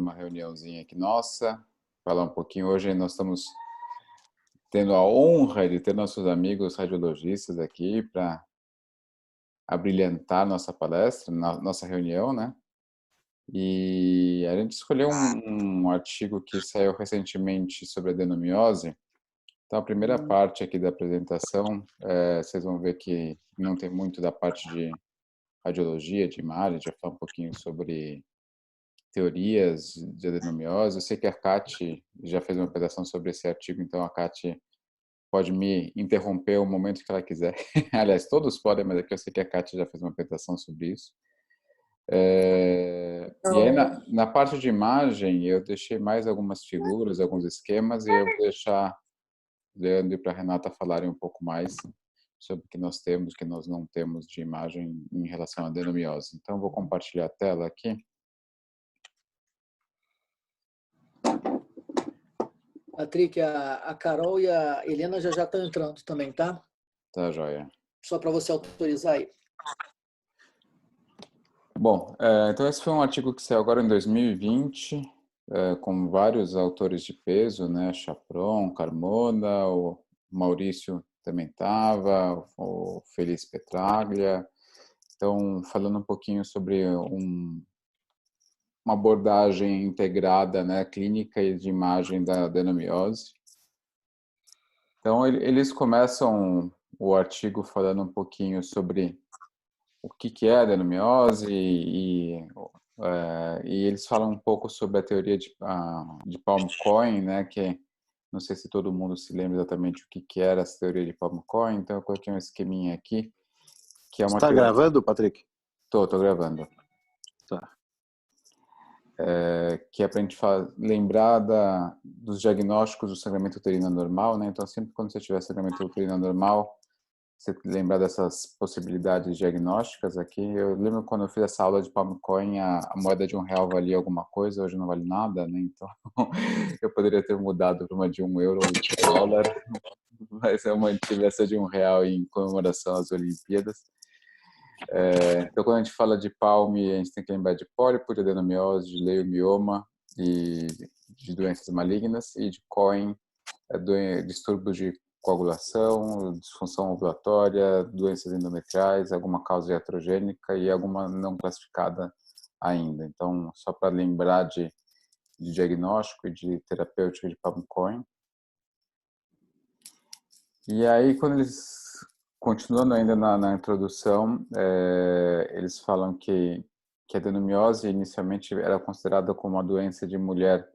uma reuniãozinha aqui nossa, falar um pouquinho. Hoje nós estamos tendo a honra de ter nossos amigos radiologistas aqui para abrilhantar nossa palestra, nossa reunião, né? E a gente escolheu um artigo que saiu recentemente sobre a adenomiose. Então, a primeira parte aqui da apresentação, vocês vão ver que não tem muito da parte de radiologia, de imagem, a gente vai falar um pouquinho sobre teorias de adenomiose. Eu sei que a Kati já fez uma apresentação sobre esse artigo, então a Kati pode me interromper o momento que ela quiser. Aliás, todos podem, mas aqui eu sei que a Kati já fez uma apresentação sobre isso. E aí, na parte de imagem, eu deixei mais algumas figuras, alguns esquemas, e eu vou deixar Leandro e para a Renata falarem um pouco mais sobre o que nós temos, o que nós não temos de imagem em relação à adenomiose. Então, eu vou compartilhar a tela aqui. Patrick, a Carol e a Helena já estão entrando também, tá? Tá, joia. Só para você autorizar aí. Bom, então esse foi um artigo que saiu agora em 2020, com vários autores de peso, né? Chapron, Carmona, o Maurício também estava, o Feliz Petraglia. Então, falando um pouquinho sobre uma abordagem integrada, né, clínica e de imagem da adenomiose. Então, eles começam o artigo falando um pouquinho sobre o que é a adenomiose e eles falam um pouco sobre a teoria de Palm-Cohen, né, que não sei se todo mundo se lembra exatamente o que era essa teoria de Palm-Cohen, então eu coloquei um esqueminha aqui, que é uma Está teoria... gravando, Patrick? Tô gravando. Tá. Que é para a gente lembrar dos diagnósticos do sangramento uterino anormal, né? Então, sempre quando você tiver sangramento uterino anormal, você lembrar dessas possibilidades diagnósticas aqui. Eu lembro quando eu fiz essa aula de Palm-Coin, a moeda de R$1 valia alguma coisa, hoje não vale nada, né? Então, eu poderia ter mudado para uma de €1 ou de dólar, mas eu mantive essa de R$1 em comemoração às Olimpíadas. Então, quando a gente fala de Palm, a gente tem que lembrar de pólipo, de adenomiose, de leiomioma, de doenças malignas, e de Cohen, distúrbios de coagulação, disfunção ovulatória, doenças endometriais, alguma causa iatrogênica e alguma não classificada ainda. Então, só para lembrar de diagnóstico e de terapêutica de Palm-Cohen. E aí, quando eles, continuando ainda na introdução, eles falam que a adenomiose inicialmente era considerada como uma doença de mulher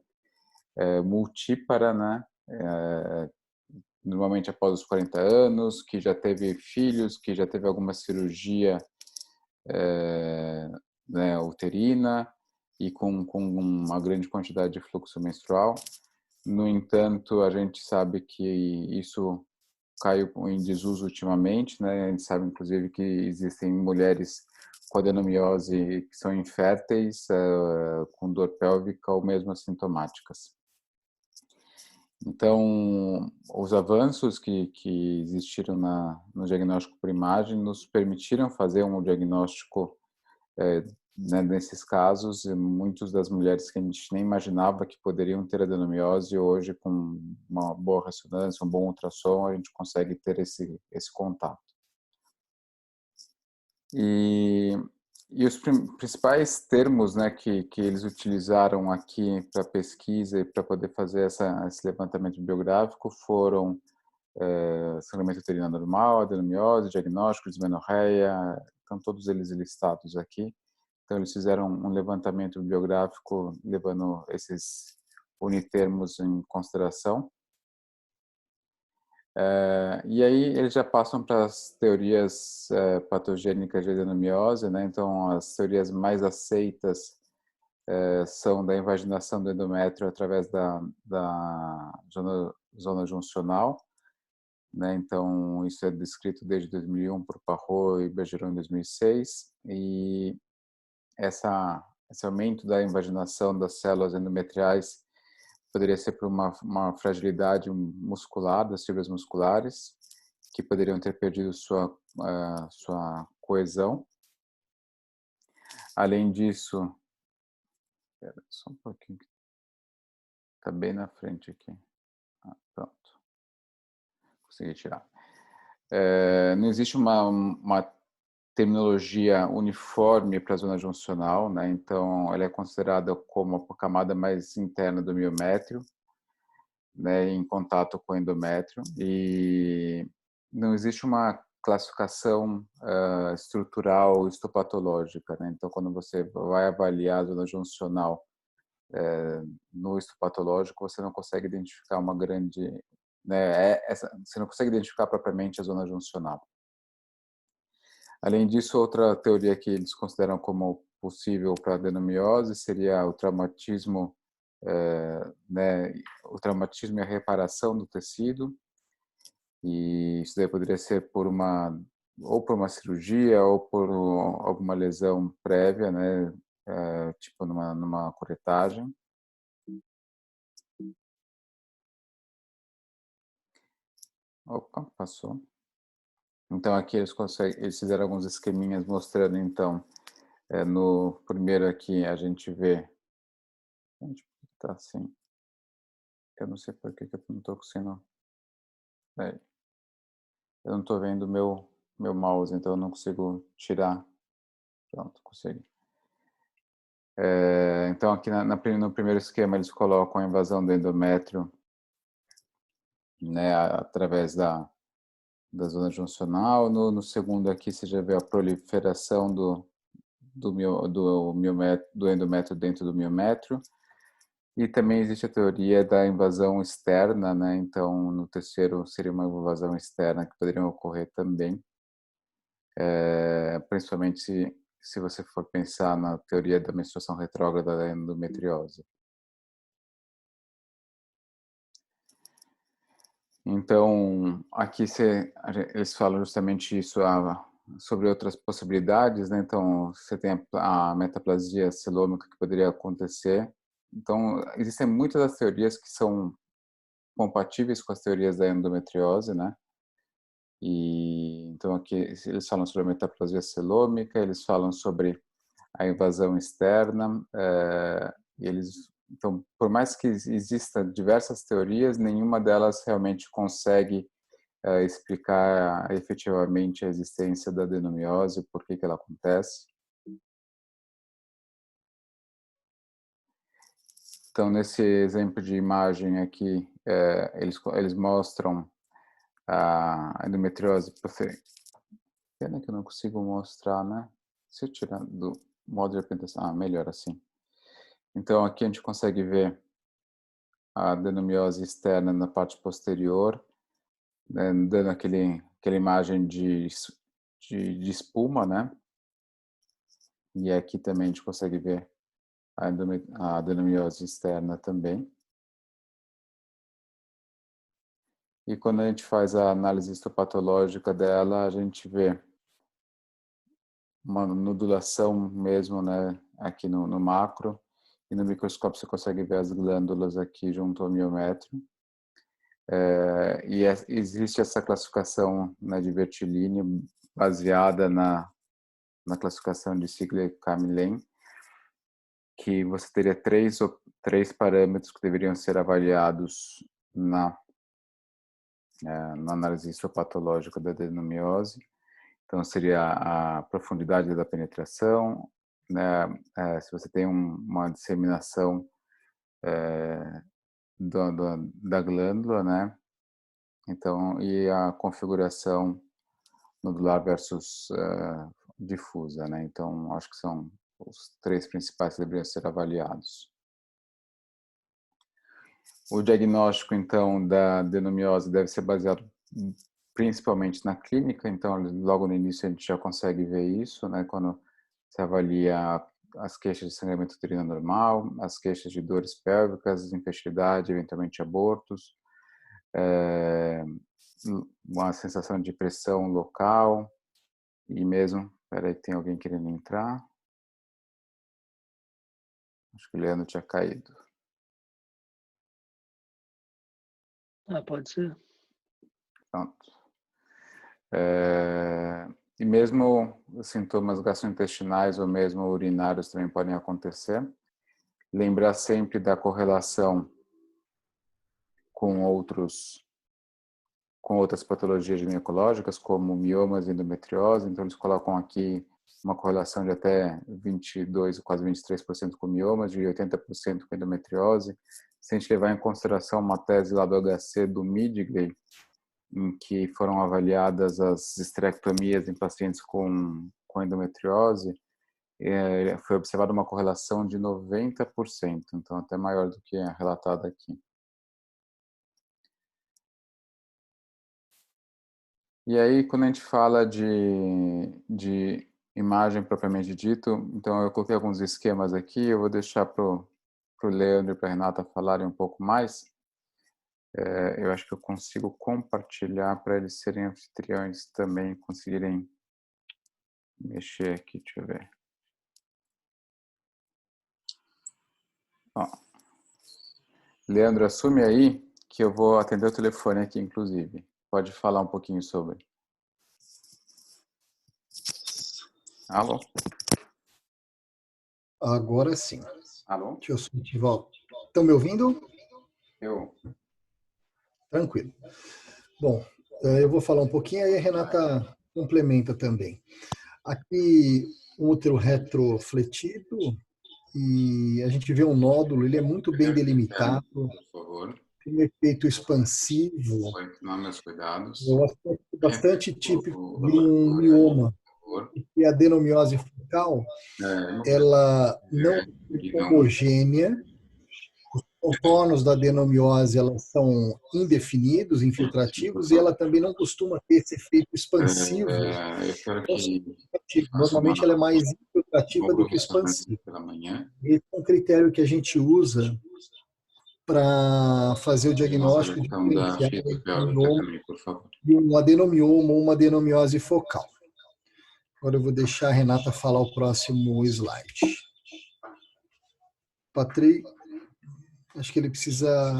multípara, né? Normalmente após os 40 anos, que já teve filhos, que já teve alguma cirurgia né, uterina e com uma grande quantidade de fluxo menstrual. No entanto, a gente sabe que isso caiu em desuso ultimamente, né? A gente sabe, inclusive, que existem mulheres com adenomiose que são inférteis, com dor pélvica ou mesmo assintomáticas. Então, os avanços que existiram no diagnóstico por imagem nos permitiram fazer um diagnóstico, né, nesses casos, e muitas das mulheres que a gente nem imaginava que poderiam ter adenomiose, hoje, com uma boa ressonância, um bom ultrassom, a gente consegue ter esse contato. E os principais termos, né, que eles utilizaram aqui para pesquisa e para poder fazer esse levantamento biográfico foram sangramento uterino anormal, adenomiose, diagnóstico, dismenorreia, estão todos eles listados aqui. Então, eles fizeram um levantamento biográfico levando esses unitermos em consideração. E aí eles já passam para as teorias patogênicas de adenomiose, né? Então, as teorias mais aceitas são da invaginação do endométrio através da zona juncional, né? Então, isso é descrito desde 2001 por Parrot e Bergeron em 2006, e esse aumento da invaginação das células endometriais poderia ser por uma fragilidade muscular, das fibras musculares, que poderiam ter perdido sua coesão. Além disso, Espera só um pouquinho, que tá bem na frente aqui. Pronto, consegui tirar. Não existe uma terminologia uniforme para a zona juncional, né? Então, ela é considerada como a camada mais interna do miométrio, né, em contato com o endométrio, e não existe uma classificação estrutural histopatológica, né? Então, quando você vai avaliar a zona juncional no histopatológico, você não consegue identificar uma grande, né, você não consegue identificar propriamente a zona juncional. Além disso, outra teoria que eles consideram como possível para a adenomiose seria o traumatismo, né, o traumatismo e a reparação do tecido, e isso daí poderia ser ou por uma cirurgia ou por alguma lesão prévia, né, tipo numa curetagem. Opa, passou. Então aqui eles fizeram alguns esqueminhas mostrando, então, no primeiro aqui a gente vê, gente, por que tá assim? Eu não sei por que eu não estou conseguindo, eu não estou vendo meu mouse, então eu não consigo tirar. Pronto, consegui. Então aqui no primeiro esquema eles colocam a invasão do endométrio, né, através da zona juncional. No segundo aqui você já vê a proliferação do endométrio dentro do miométrio. E também existe a teoria da invasão externa, né? Então, no terceiro seria uma invasão externa que poderia ocorrer também, principalmente se você for pensar na teoria da menstruação retrógrada da endometriose. Então, aqui eles falam justamente isso, sobre outras possibilidades, né? Então, você tem a metaplasia celômica que poderia acontecer. Então, existem muitas das teorias que são compatíveis com as teorias da endometriose, né? E então aqui eles falam sobre a metaplasia celômica, eles falam sobre a invasão externa, e eles, então, por mais que exista diversas teorias, nenhuma delas realmente consegue explicar efetivamente a existência da adenomiose, por que ela acontece. Então, nesse exemplo de imagem aqui, eles mostram a endometriose. Pena que eu não consigo mostrar, né? Se eu tirar do modo de apresentação, melhor assim. Então, aqui a gente consegue ver a adenomiose externa na parte posterior, né, dando aquela imagem de espuma, né? E aqui também a gente consegue ver a adenomiose externa também. E quando a gente faz a análise histopatológica dela, a gente vê uma nodulação mesmo, né, aqui no macro, e no microscópio você consegue ver as glândulas aqui junto ao miométrio. Existe essa classificação, né, de Bertolini baseada na classificação de Sigley-Camillen, que você teria três parâmetros que deveriam ser avaliados na análise histopatológica da adenomiose. Então, seria a profundidade da penetração, né, se você tem uma disseminação da glândula, né, então, e a configuração nodular versus difusa, né, então, acho que são os três principais que deveriam ser avaliados. O diagnóstico, então, da adenomiose deve ser baseado principalmente na clínica, então logo no início a gente já consegue ver isso, né, quando se avalia as queixas de sangramento uterino normal, as queixas de dores pélvicas, infertilidade, eventualmente abortos, uma sensação de pressão local e mesmo, peraí, tem alguém querendo entrar? Acho que o Leandro tinha caído. Pode ser. Pronto. E mesmo sintomas gastrointestinais ou mesmo urinários também podem acontecer. lembrar sempre da correlação com outras patologias ginecológicas, como miomas e endometriose. Então, eles colocam aqui uma correlação de até 22%, quase 23% com miomas, de 80% com endometriose. Se a gente levar em consideração uma tese lá do HC do Midgley, em que foram avaliadas as esterectomias em pacientes com endometriose, foi observada uma correlação de 90%, então até maior do que a relatada aqui. E aí, quando a gente fala de imagem propriamente dito, então eu coloquei alguns esquemas aqui, eu vou deixar para o Leandro e para a Renata falarem um pouco mais. Eu acho que eu consigo compartilhar para eles serem anfitriões também, conseguirem mexer aqui, deixa eu ver. Ó. Leandro, assume aí que eu vou atender o telefone aqui, inclusive. Pode falar um pouquinho sobre. Alô? Agora sim. Alô? Deixa eu só de volta. Estão me ouvindo? Eu. Tranquilo. Bom, eu vou falar um pouquinho, aí a Renata complementa também. Aqui, um útero retrofletido, e a gente vê um nódulo, ele é muito bem delimitado, Por favor. tem um efeito expansivo, Pode tomar meus cuidados. é um aspecto bastante típico de um Laboratório, mioma, por favor. e a adenomiose focal, ela não é homogênea, os contornos da adenomiose elas são indefinidos, infiltrativos, e ela também não costuma ter esse efeito expansivo. Eu quero que faça Normalmente ela é mais infiltrativa uma do que progressão expansiva. pela manhã. Esse é um critério que a gente usa para fazer o diagnóstico Da diferencial fita entre um mioma também, por favor. e um adenomioma ou uma adenomiose focal. Agora eu vou deixar a Renata falar o próximo slide. Patrick, acho que ele precisa...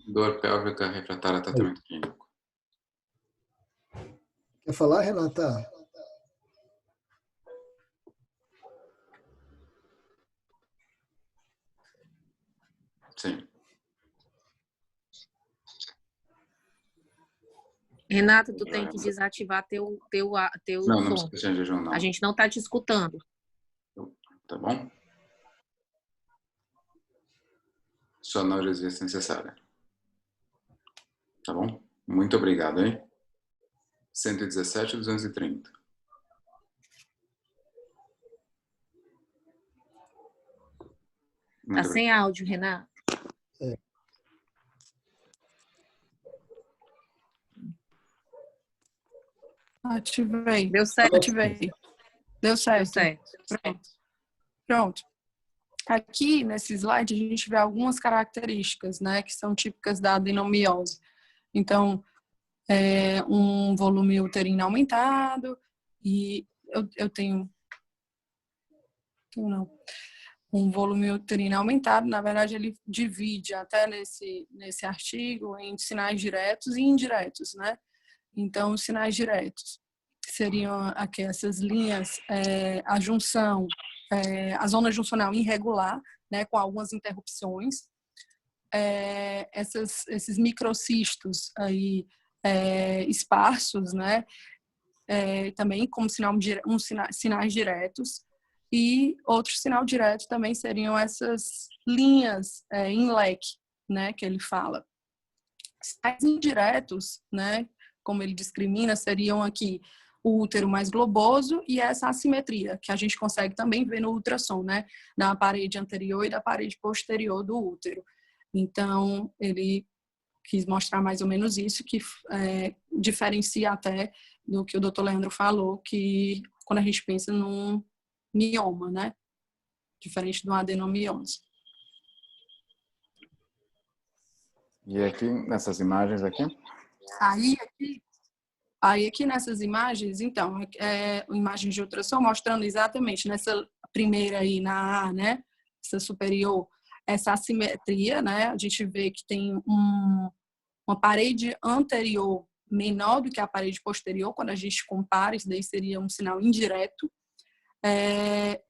Dor pélvica refratária a tratamento clínico. Quer falar, Renata? Sim. Renata, tu tem que desativar teu Não, som. não precisa de jejum, não. A gente não está te escutando. Tá bom? Só na urgência necessária. Tá bom? Muito obrigado, hein? 117 e 230. Tá sem áudio, Renata. Ativei. Deu certo. Ativei. Deu certo. Deu certo. Pronto. Aqui, nesse slide, a gente vê algumas características, né, que são típicas da adenomiose. Então, um volume uterino aumentado, e eu tenho não. Um volume uterino aumentado, na verdade, ele divide até nesse artigo em sinais diretos e indiretos, né? Então, os sinais diretos seriam aqui essas linhas, a junção, a zona juncional irregular, né, com algumas interrupções, esses microcistos aí, esparsos, né, também como sinais diretos, e outro sinal direto também seriam essas linhas em leque, né, que ele fala. Sinais indiretos, né, como ele discrimina, seriam aqui o útero mais globoso e essa assimetria, que a gente consegue também ver no ultrassom, né, na parede anterior e da parede posterior do útero. Então, ele quis mostrar mais ou menos isso, que diferencia até do que o Dr. Leandro falou, que quando a gente pensa num mioma, né, diferente de uma adenomiose. E aqui, nessas imagens aqui? Aí aqui nessas imagens, então, imagens de ultrassom mostrando exatamente nessa primeira aí, na A, né, essa superior, essa assimetria, né, a gente vê que tem uma parede anterior menor do que a parede posterior, quando a gente compara, isso daí seria um sinal indireto.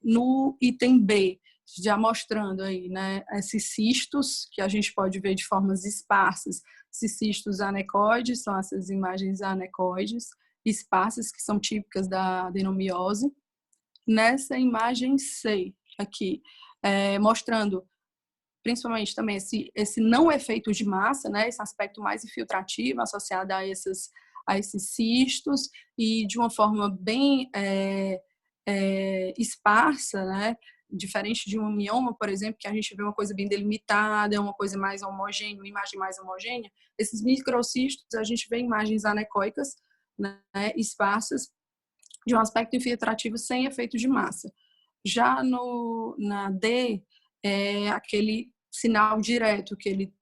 No item B, já mostrando aí, né, esses cistos que a gente pode ver de formas esparsas. Esses cistos anecoides são essas imagens anecoides esparsas que são típicas da adenomiose. Nessa imagem C aqui, mostrando principalmente também esse não efeito de massa, né, esse aspecto mais infiltrativo associado a esses cistos e de uma forma bem esparsa, né, diferente de um mioma, por exemplo, que a gente vê uma coisa bem delimitada, uma coisa mais homogênea, uma imagem mais homogênea. Esses microcistos, a gente vê imagens anecoicas, né, esparsas, de um aspecto infiltrativo sem efeito de massa. Já na D, é aquele sinal direto que ele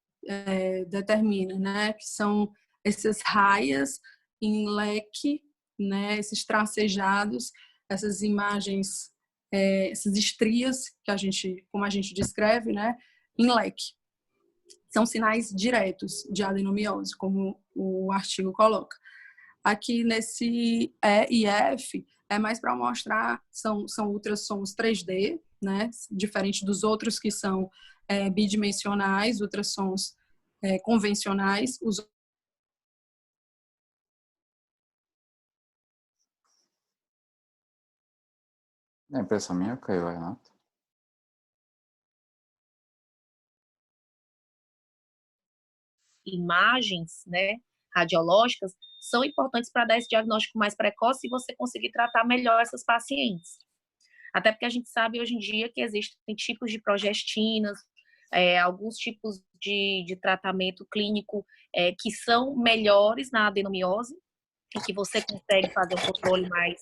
determina, né, que são essas raias em leque, né, esses tracejados, essas imagens, essas estrias que como a gente descreve, né, em leque. São sinais diretos de adenomiose, como o artigo coloca. Aqui nesse E e F é mais para mostrar, são ultrassons 3D, né, diferente dos outros que são bidimensionais, ultrassons convencionais. A impressão minha caiu, Renato. Imagens, né, radiológicas são importantes para dar esse diagnóstico mais precoce e você conseguir tratar melhor essas pacientes. Até porque a gente sabe hoje em dia que existem tipos de progestinas, alguns tipos de tratamento clínico que são melhores na adenomiose e que você consegue fazer um controle mais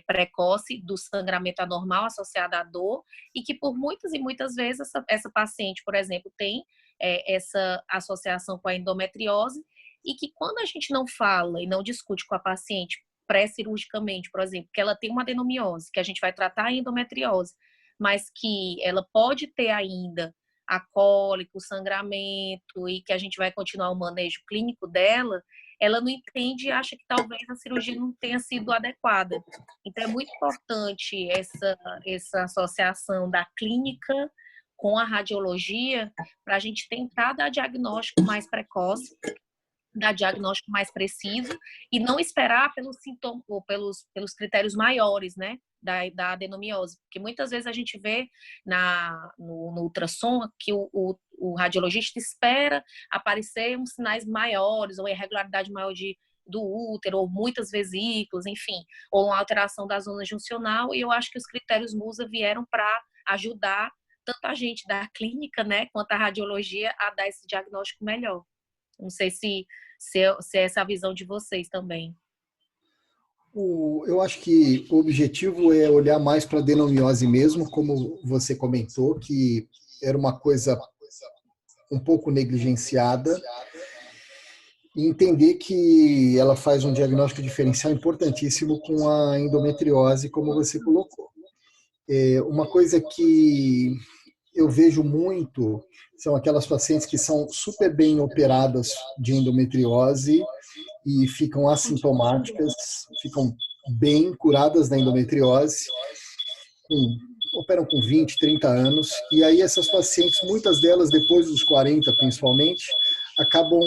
precoce do sangramento anormal associado à dor e que por muitas e muitas vezes essa paciente, por exemplo, tem essa associação com a endometriose e que quando a gente não fala e não discute com a paciente pré-cirurgicamente, por exemplo, que ela tem uma adenomiose, que a gente vai tratar a endometriose, mas que ela pode ter ainda a cólica, o sangramento e que a gente vai continuar o manejo clínico dela, ela não entende e acha que talvez a cirurgia não tenha sido adequada. Então, é muito importante essa associação da clínica com a radiologia para a gente tentar dar diagnóstico mais precoce, dar diagnóstico mais preciso e não esperar pelos sintomas ou pelos critérios maiores, né, da adenomiose. Porque muitas vezes a gente vê no ultrassom que o radiologista espera aparecer uns sinais maiores ou irregularidade maior do útero, ou muitas vesículas, enfim, ou uma alteração da zona juncional, e eu acho que os critérios MUSA vieram para ajudar tanto a gente da clínica, né, quanto a radiologia a dar esse diagnóstico melhor. Não sei se é essa a visão de vocês também. Eu acho que o objetivo é olhar mais para a adenomiose mesmo, como você comentou, que era uma coisa um pouco negligenciada, e entender que ela faz um diagnóstico diferencial importantíssimo com a endometriose, como você colocou. Uma coisa que eu vejo muito são aquelas pacientes que são super bem operadas de endometriose e ficam assintomáticas, ficam bem curadas da endometriose, operam com 20, 30 anos, e aí essas pacientes, muitas delas depois dos 40 principalmente, acabam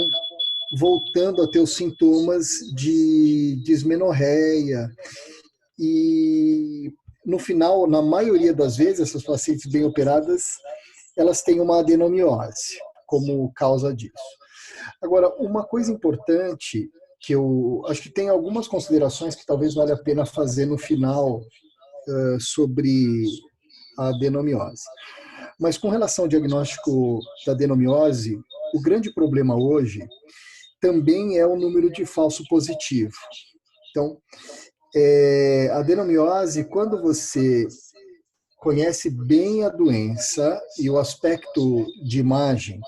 voltando a ter os sintomas de dismenorreia e no final, na maioria das vezes, essas pacientes bem operadas, elas têm uma adenomiose como causa disso. Agora, uma coisa importante que eu acho que tem algumas considerações que talvez valha a pena fazer no final sobre a adenomiose. Mas com relação ao diagnóstico da adenomiose, o grande problema hoje também é o número de falso positivo. Então, a adenomiose, quando você conhece bem a doença e o aspecto de imagem,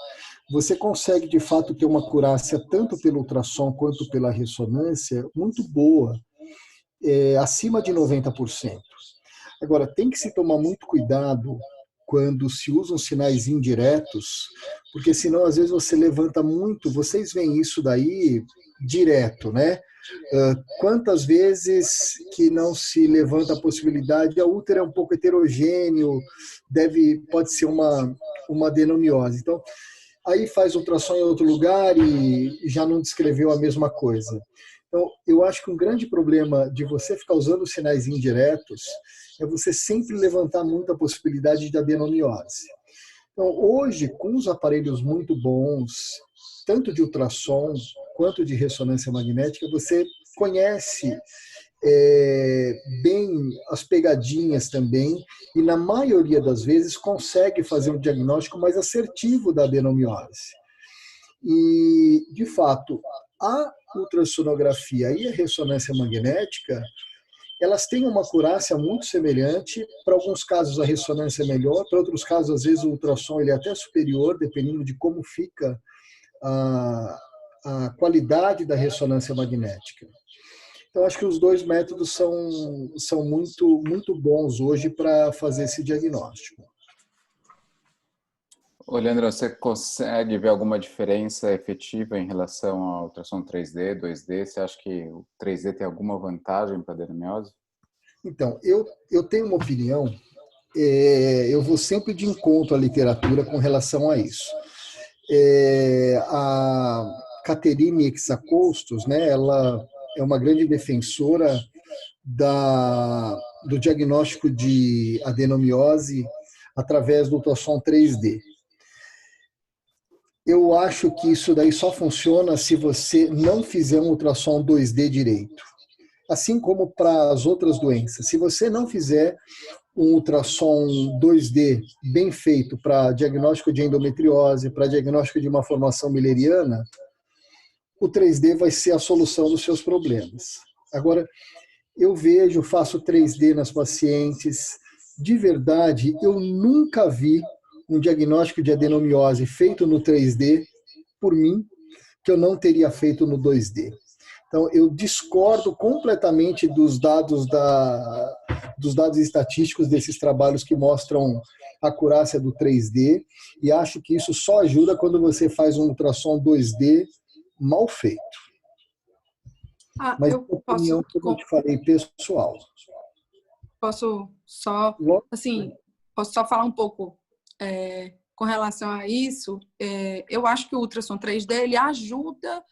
você consegue, de fato, ter uma acurácia tanto pelo ultrassom quanto pela ressonância muito boa, acima de 90%. Agora, tem que se tomar muito cuidado quando se usam sinais indiretos, porque senão, às vezes, você levanta muito, vocês veem isso daí direto, né? Quantas vezes que não se levanta a possibilidade, a útero é um pouco heterogêneo, pode ser uma adenomiose. Então, aí faz ultrassom em outro lugar e já não descreveu a mesma coisa. Então, eu acho que um grande problema de você ficar usando sinais indiretos é você sempre levantar muito a possibilidade de adenomiose. Então, hoje, com os aparelhos muito bons, tanto de ultrassom quanto de ressonância magnética, você conhece bem as pegadinhas também e, na maioria das vezes, consegue fazer um diagnóstico mais assertivo da adenomiose. E, de fato, a ultrassonografia e a ressonância magnética, elas têm uma acurácia muito semelhante. Para alguns casos a ressonância é melhor, para outros casos às vezes o ultrassom ele é até superior, dependendo de como fica a qualidade da ressonância magnética. Então acho que os dois métodos são muito, muito bons hoje para fazer esse diagnóstico. Ô, Leandro, você consegue ver alguma diferença efetiva em relação ao ultrassom 3D, 2D? Você acha que o 3D tem alguma vantagem para a adenomiose? Então, eu tenho uma opinião, eu vou sempre de encontro à literatura com relação a isso. A Catherine Exakostos, né, ela é uma grande defensora do diagnóstico de adenomiose através do ultrassom 3D. Eu acho que isso daí só funciona se você não fizer um ultrassom 2D direito. Assim como para as outras doenças. Se você não fizer um ultrassom 2D bem feito para diagnóstico de endometriose, para diagnóstico de uma formação mülleriana, o 3D vai ser a solução dos seus problemas. Agora, eu faço 3D nas pacientes. De verdade, eu nunca vi um diagnóstico de adenomiose feito no 3D, por mim, que eu não teria feito no 2D. Então, eu discordo completamente dos dados estatísticos desses trabalhos que mostram a acurácia do 3D e acho que isso só ajuda quando você faz um ultrassom 2D mal feito. Mas Eu a opinião que eu te falei pessoal. Posso só falar um pouco com relação a isso? Eu acho que o ultrassom 3D ele ajuda,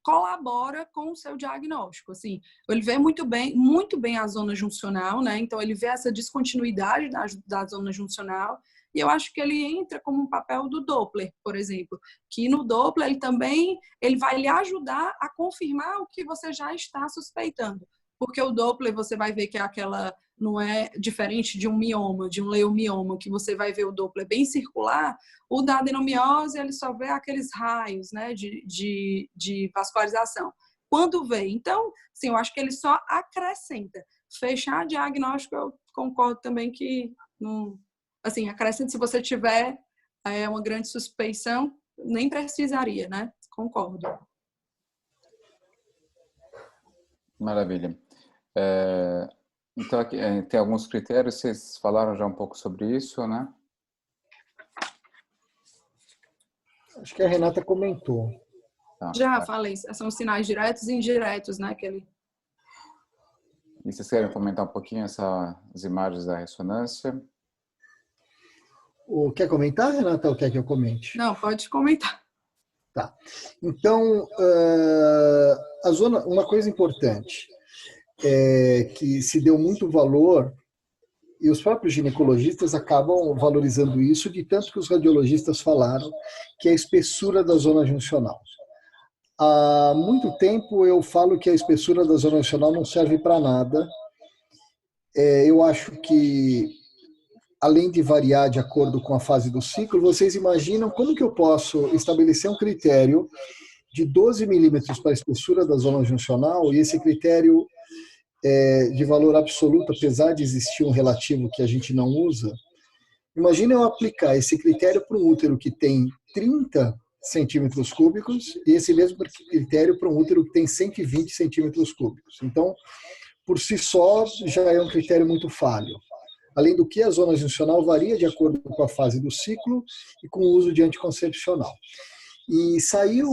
colabora com o seu diagnóstico. Assim, ele vê muito bem a zona juncional, né? Então ele vê essa descontinuidade da zona juncional. E eu acho que ele entra como um papel do Doppler, por exemplo, que no Doppler ele vai lhe ajudar a confirmar o que você já está suspeitando. Porque o Doppler você vai ver que não é diferente de um mioma, de um leiomioma, que você vai ver o Doppler bem circular. O da adenomiose ele só vê aqueles raios, né, de vascularização. Quando vê, então, sim, eu acho que ele só acrescenta. Fechar diagnóstico, eu concordo também que não. Assim, acrescenta se você tiver uma grande suspeição, nem precisaria, né? Concordo. Maravilha. Então, aqui, tem alguns critérios, vocês falaram já um pouco sobre isso, né? Acho que a Renata comentou. Já falei, são sinais diretos e indiretos, né? E vocês querem comentar um pouquinho as imagens da ressonância? Quer comentar, Renata, ou quer que eu comente? Não, pode comentar. Tá. Então, uma coisa importante é que se deu muito valor, e os próprios ginecologistas acabam valorizando isso, de tanto que os radiologistas falaram, que é a espessura da zona juncional. Há muito tempo eu falo que a espessura da zona juncional não serve para nada. Eu acho que, além de variar de acordo com a fase do ciclo, vocês imaginam como que eu posso estabelecer um critério de 12 milímetros para a espessura da zona juncional, e esse critério de valor absoluto, apesar de existir um relativo que a gente não usa. Imagina eu aplicar esse critério para um útero que tem 30 centímetros cúbicos e esse mesmo critério para um útero que tem 120 centímetros cúbicos. Então, por si só, já é um critério muito falho. Além do que, a zona juncional varia de acordo com a fase do ciclo e com o uso de anticoncepcional. E saiu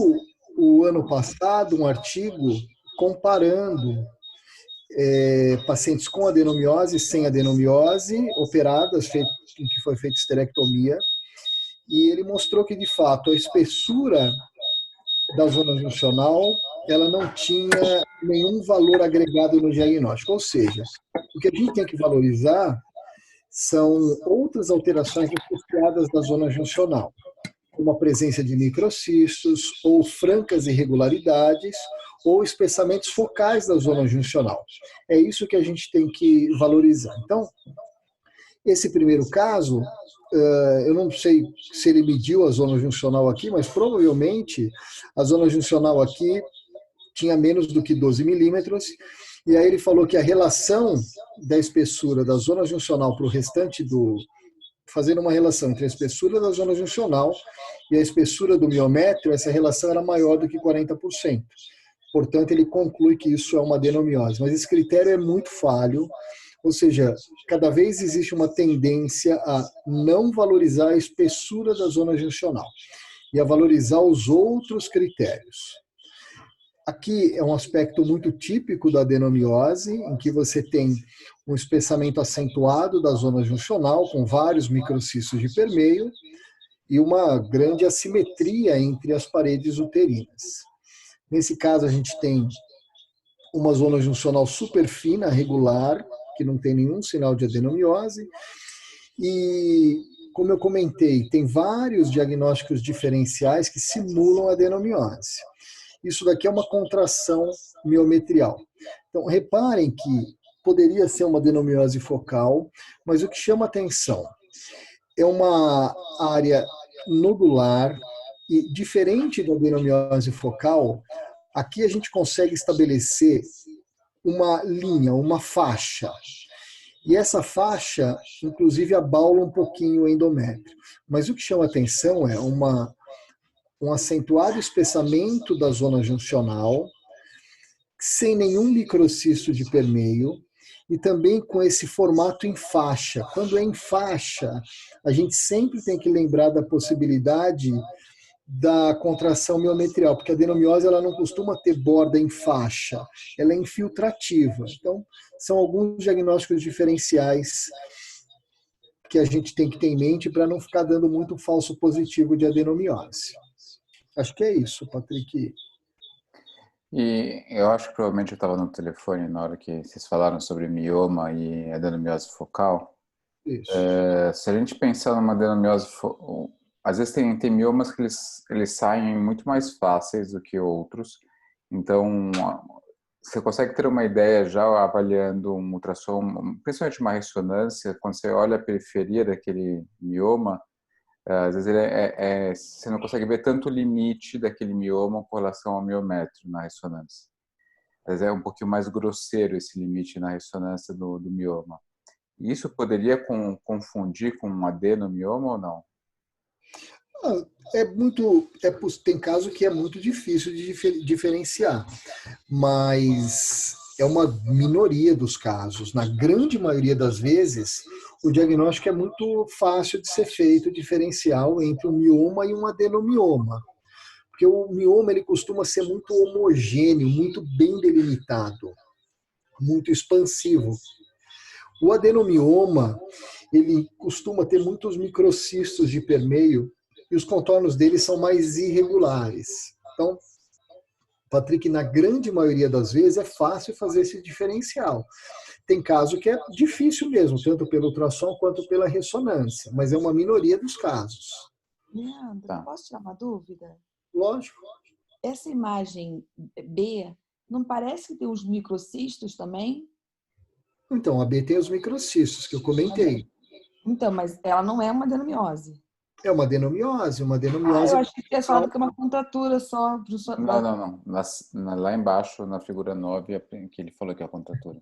o ano passado um artigo comparando pacientes com adenomiose e sem adenomiose, operadas, em que foi feita esterectomia, e ele mostrou que, de fato, a espessura da zona juncional ela não tinha nenhum valor agregado no diagnóstico. Ou seja, o que a gente tem que valorizar são outras alterações associadas da zona juncional, como a presença de microcistos ou francas irregularidades ou espessamentos focais da zona juncional. É isso que a gente tem que valorizar. Então, esse primeiro caso, eu não sei se ele mediu a zona juncional aqui, mas provavelmente a zona juncional aqui tinha menos do que 12 milímetros, e aí ele falou que a relação da espessura da zona juncional para o restante fazendo uma relação entre a espessura da zona juncional e a espessura do miométrio, essa relação era maior do que 40%. Portanto, ele conclui que isso é uma adenomiose. Mas esse critério é muito falho, ou seja, cada vez existe uma tendência a não valorizar a espessura da zona juncional e a valorizar os outros critérios. Aqui é um aspecto muito típico da adenomiose, em que você tem um espessamento acentuado da zona juncional, com vários microcistos de permeio, e uma grande assimetria entre as paredes uterinas. Nesse caso, a gente tem uma zona juncional super fina, regular, que não tem nenhum sinal de adenomiose, e, como eu comentei, tem vários diagnósticos diferenciais que simulam adenomiose. Isso daqui é uma contração miometrial. Então, reparem que poderia ser uma adenomiose focal, mas o que chama atenção é uma área nodular e, diferente da adenomiose focal, aqui a gente consegue estabelecer uma linha, uma faixa. E essa faixa, inclusive, abaula um pouquinho o endométrio. Mas o que chama atenção é um acentuado espessamento da zona juncional, sem nenhum microcisto de permeio, e também com esse formato em faixa. Quando é em faixa, a gente sempre tem que lembrar da possibilidade da contração miometrial, porque a adenomiose ela não costuma ter borda em faixa, ela é infiltrativa. Então, são alguns diagnósticos diferenciais que a gente tem que ter em mente para não ficar dando muito falso positivo de adenomiose. Acho que é isso, Patrick. E eu acho que provavelmente eu estava no telefone na hora que vocês falaram sobre mioma e adenomiose focal. Isso. Se a gente pensar numa adenomiose focal, às vezes tem miomas que eles saem muito mais fáceis do que outros. Então, você consegue ter uma ideia já avaliando um ultrassom, principalmente uma ressonância, quando você olha a periferia daquele mioma, às vezes você não consegue ver tanto o limite daquele mioma com relação ao miométrio na ressonância. Às vezes é um pouquinho mais grosseiro esse limite na ressonância do mioma. Isso poderia confundir com um adenomioma ou não? Tem caso que é muito difícil de diferenciar, mas é uma minoria dos casos. Na grande maioria das vezes, o diagnóstico é muito fácil de ser feito, diferencial entre um mioma e um adenomioma. Porque o mioma ele costuma ser muito homogêneo, muito bem delimitado, muito expansivo. O adenomioma, ele costuma ter muitos microcistos de permeio e os contornos dele são mais irregulares. Então, Patrick, na grande maioria das vezes é fácil fazer esse diferencial. Tem caso que é difícil mesmo, tanto pelo ultrassom quanto pela ressonância, mas é uma minoria dos casos. Leandro, Tá. posso tirar uma dúvida? Lógico. Essa imagem B, não parece que tem uns microcistos também? Então, a B tem os microcistos, que eu comentei. Então, mas ela não é uma adenomiose. É uma adenomiose, Eu achei que tinha falado que é uma contratura só. Não. Lá embaixo, na figura 9, que ele falou que é a contratura.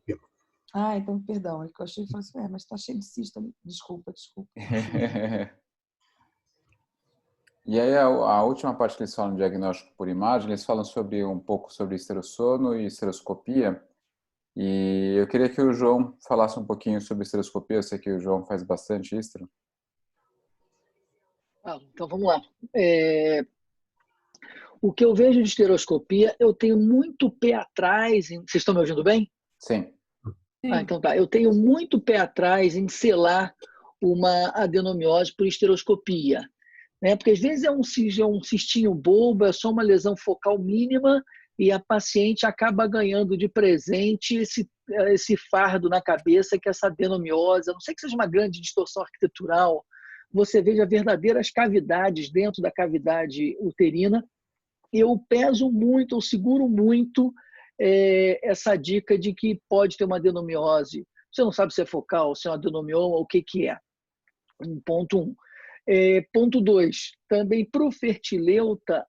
Então, perdão. É que eu achei que falei assim, mas tá cheio de cisto ali. Desculpa. E aí a última parte que eles falam de diagnóstico por imagem, eles falam um pouco sobre esterossono e esteroscopia. E eu queria que o João falasse um pouquinho sobre esteroscopia. Eu sei que o João faz bastante estero. Então vamos lá. O que eu vejo de esteroscopia, eu tenho muito pé atrás. Vocês estão me ouvindo bem? Sim. Então tá. Eu tenho muito pé atrás em selar uma adenomiose por esteroscopia, né? Porque às vezes é um cistinho bobo, é só uma lesão focal mínima e a paciente acaba ganhando de presente esse fardo na cabeça que é essa adenomiose, a não sei que seja uma grande distorção arquitetural, você veja verdadeiras cavidades dentro da cavidade uterina. Eu peso muito, eu seguro muito essa dica de que pode ter uma adenomiose. Você não sabe se é focal, se é um adenomioma, o que é. Ponto 1. Ponto 2. Também para o fertileuta,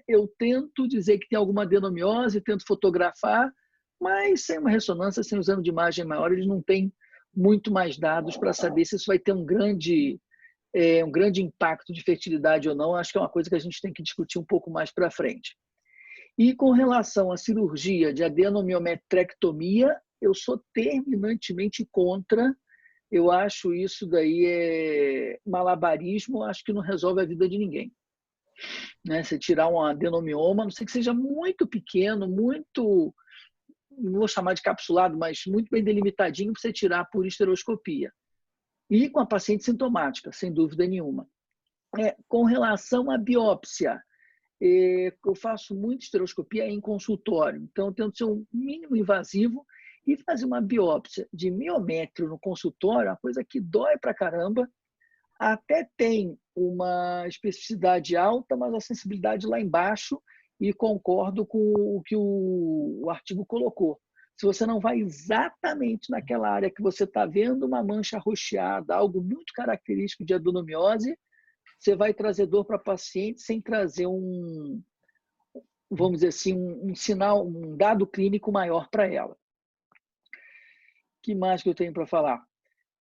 eu tento dizer que tem alguma adenomiose, tento fotografar, mas sem uma ressonância, sem um exame de imagem maior, eles não têm muito mais dados para saber se isso vai ter um grande impacto de fertilidade ou não. Acho que é uma coisa que a gente tem que discutir um pouco mais para frente. E com relação à cirurgia de adenomiometrectomia, eu sou terminantemente contra. Eu acho isso daí malabarismo, acho que não resolve a vida de ninguém. Né? Você tirar um adenomioma, a não sei que seja muito pequeno, muito, não vou chamar de capsulado, mas muito bem delimitadinho para você tirar por esteroscopia. E com a paciente sintomática, sem dúvida nenhuma. Com relação à biópsia, eu faço muita esteroscopia em consultório, então eu tento ser um mínimo invasivo e fazer uma biópsia de miométrio no consultório, uma coisa que dói pra caramba, até tem uma especificidade alta, mas a sensibilidade lá embaixo, e concordo com o que o artigo colocou. Se você não vai exatamente naquela área que você está vendo uma mancha arroxeada, algo muito característico de adenomiose, você vai trazer dor para a paciente sem trazer vamos dizer assim, um sinal, um dado clínico maior para ela. O que mais que eu tenho para falar?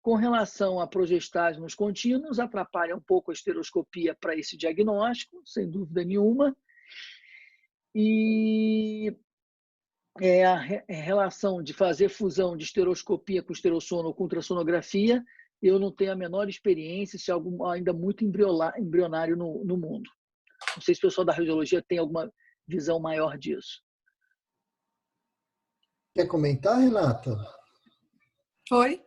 Com relação a progestágenos contínuos, atrapalha um pouco a esteroscopia para esse diagnóstico, sem dúvida nenhuma. E a relação de fazer fusão de esteroscopia com esterossono ou com ultrassonografia, eu não tenho a menor experiência, isso é algo ainda muito embrionário no mundo. Não sei se o pessoal da radiologia tem alguma visão maior disso. Quer comentar, Renata? Oi?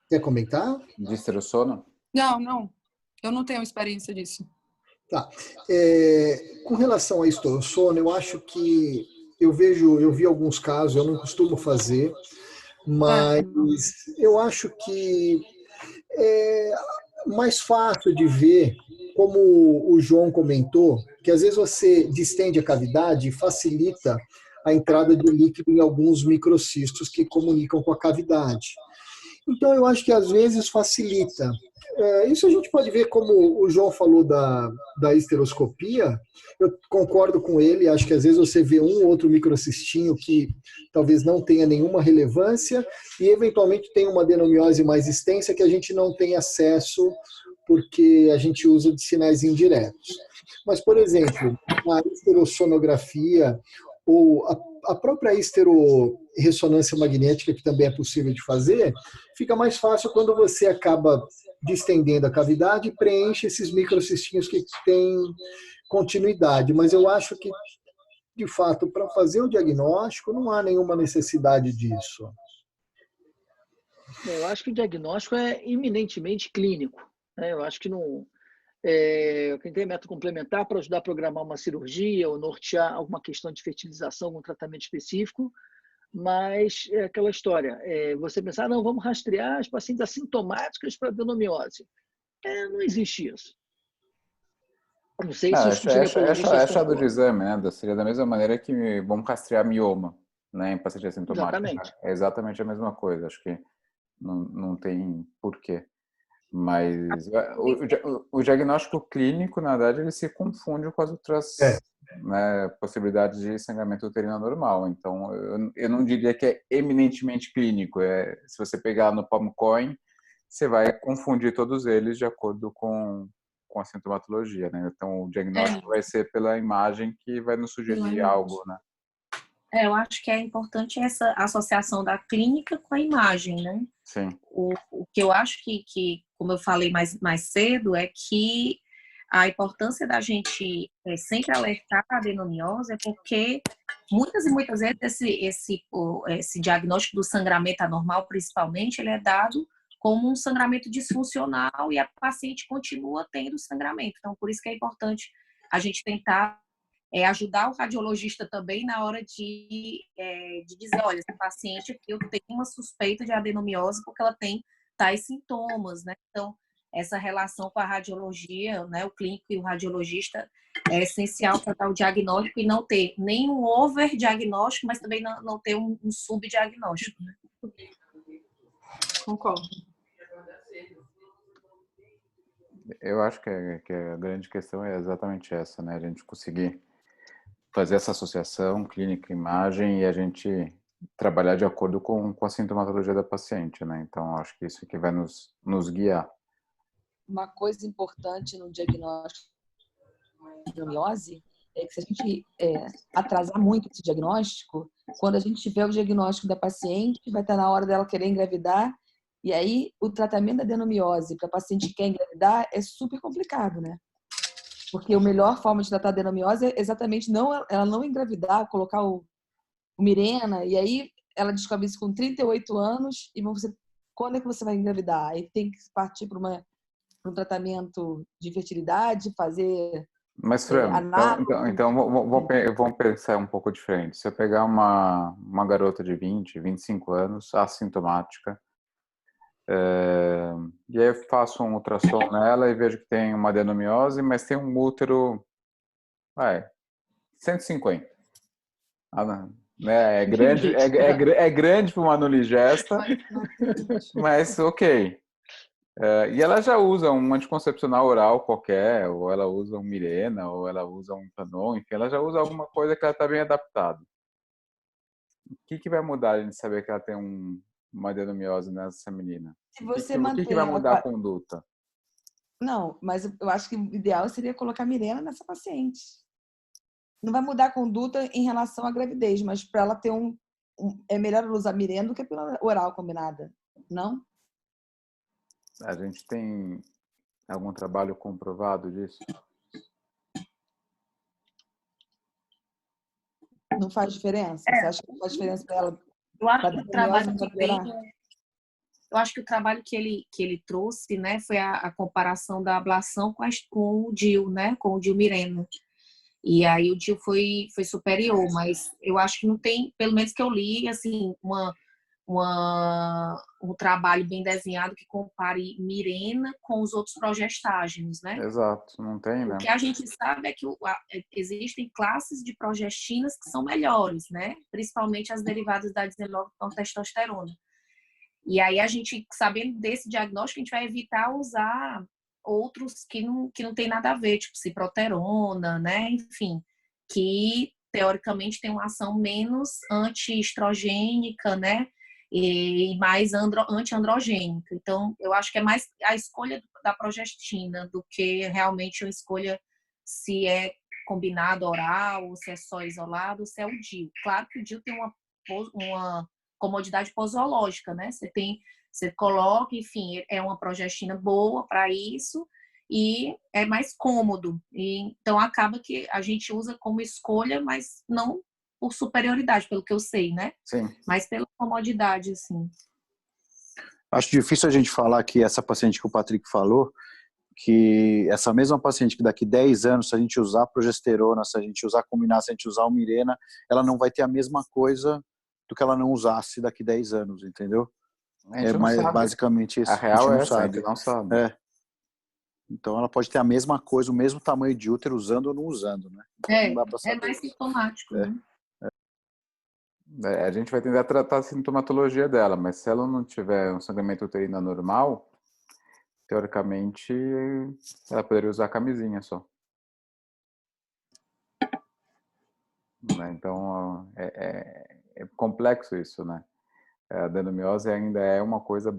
Quer comentar? De esterossono? Não. Eu não tenho experiência disso. Tá. Com relação a esterossono, eu acho que eu vi alguns casos, eu não costumo fazer, mas eu acho que é mais fácil de ver, como o João comentou, que às vezes você distende a cavidade e facilita a entrada de líquido em alguns microcistos que comunicam com a cavidade. Então, eu acho que às vezes facilita. Isso a gente pode ver, como o João falou da esteroscopia, eu concordo com ele, acho que às vezes você vê um ou outro microcistinho que talvez não tenha nenhuma relevância e eventualmente tem uma adenomiose mais extensa que a gente não tem acesso porque a gente usa de sinais indiretos. Mas, por exemplo, a esterossonografia ou a própria esterorressonância magnética, que também é possível de fazer, fica mais fácil quando você acaba distendendo a cavidade e preenche esses microcistinhos que têm continuidade. Mas eu acho que, de fato, para fazer o diagnóstico, não há nenhuma necessidade disso. Eu acho que o diagnóstico é eminentemente clínico. Eu acho que não... Quem tem método complementar para ajudar a programar uma cirurgia ou nortear alguma questão de fertilização, algum tratamento específico, mas é aquela história, você pensar, não, vamos rastrear as pacientes assintomáticas para adenomiose. Não existe isso. Não sei se os ginecologistas... É achado de exame, né? Seria da mesma maneira que vamos rastrear mioma, né, em paciente assintomático. Exatamente. É exatamente a mesma coisa, acho que não tem porquê. Mas o diagnóstico clínico, na verdade, ele se confunde com as outras né, possibilidades de sangramento uterino anormal. Então, eu não diria que é eminentemente clínico. Se você pegar no PalmCoin, você vai confundir todos eles de acordo com a sintomatologia, né? Então, o diagnóstico vai ser pela imagem que vai nos sugerir algo, né? Eu acho que é importante essa associação da clínica com a imagem, né? Sim. O que eu acho que, como eu falei mais cedo, é que a importância da gente sempre alertar a adenomiose é porque muitas e muitas vezes esse diagnóstico do sangramento anormal, principalmente, ele é dado como um sangramento disfuncional e a paciente continua tendo sangramento. Então, por isso que é importante a gente tentar ajudar o radiologista também na hora de dizer, olha, essa paciente aqui eu tenho uma suspeita de adenomiose porque ela tem tais sintomas, né? Então, essa relação com a radiologia, né, o clínico e o radiologista é essencial para dar o diagnóstico e não ter nem um over-diagnóstico, mas também não ter um subdiagnóstico. Né? Concordo. Eu acho que a grande questão é exatamente essa, né? A gente conseguir fazer essa associação clínica e imagem e a gente trabalhar de acordo com a sintomatologia da paciente, né? Então, acho que isso que vai nos guiar. Uma coisa importante no diagnóstico de adenomiose é que se a gente atrasar muito esse diagnóstico, quando a gente tiver o diagnóstico da paciente, vai estar na hora dela querer engravidar, e aí o tratamento da adenomiose para a paciente que quer engravidar é super complicado, né? Porque a melhor forma de tratar a adenomiose é exatamente ela não engravidar, colocar o Mirena, e aí ela descobre isso com 38 anos, e quando é que você vai engravidar? Aí tem que partir para um tratamento de fertilidade, fazer Mas, Fran, então vamos pensar um pouco diferente. Se eu pegar uma garota de 20, 25 anos, assintomática, e aí eu faço um ultrassom nela e vejo que tem uma adenomiose, mas tem um útero 150. Né? É grande para uma nuligesta, mas ok. E ela já usa um anticoncepcional oral qualquer, ou ela usa um Mirena, ou ela usa um Tanon, enfim, ela já usa alguma coisa que ela está bem adaptada. O que vai mudar a gente saber que ela tem uma adenomiose nessa menina? Se você O que vai mudar a conduta? Não, mas eu acho que o ideal seria colocar Mirena nessa paciente. Não vai mudar a conduta em relação à gravidez, mas para ela ter é melhor ela usar Mirena do que pela oral combinada, não? A gente tem algum trabalho comprovado disso? Não faz diferença? Você acha que não faz diferença para ela? Eu acho que o trabalho que ele trouxe, né, foi a comparação da ablação com o DIU, né, com o DIU Mirena. E aí o DIU foi superior, mas eu acho que não tem, pelo menos que eu li, assim, um trabalho bem desenhado que compare Mirena com os outros progestágenos, né? Exato, não tem, né? O que a gente sabe é que existem classes de progestinas que são melhores, né? Principalmente as derivadas da 19-testosterona. E aí a gente, sabendo desse diagnóstico, a gente vai evitar usar outros que não tem nada a ver, tipo ciproterona, né? Enfim, que teoricamente tem uma ação menos antiestrogênica, né? E mais antiandrogênica. Então, eu acho que é mais a escolha da progestina do que realmente a escolha se é combinado oral, ou se é só isolado, ou se é o DIU. Claro que o DIU tem uma comodidade posológica, né? Você coloca, enfim, é uma progestina boa para isso e é mais cômodo. Então, acaba que a gente usa como escolha, mas não por superioridade, pelo que eu sei, né? Sim. Mas pela comodidade, assim. Acho difícil a gente falar que essa paciente que o Patrick falou, que essa mesma paciente que daqui 10 anos, se a gente usar progesterona, se a gente usar combinar, se a gente usar o Mirena, ela não vai ter a mesma coisa do que ela não usasse daqui 10 anos, entendeu? Basicamente isso. A real a é gente essa, a gente não sabe. Então ela pode ter a mesma coisa, o mesmo tamanho de útero usando ou não usando, né? Então, não dá pra saber mais sintomático, né? A gente vai tentar tratar a sintomatologia dela, mas se ela não tiver um sangramento uterino anormal, teoricamente ela poderia usar camisinha só. Né? Então é complexo isso, né? A adenomiose ainda é uma coisa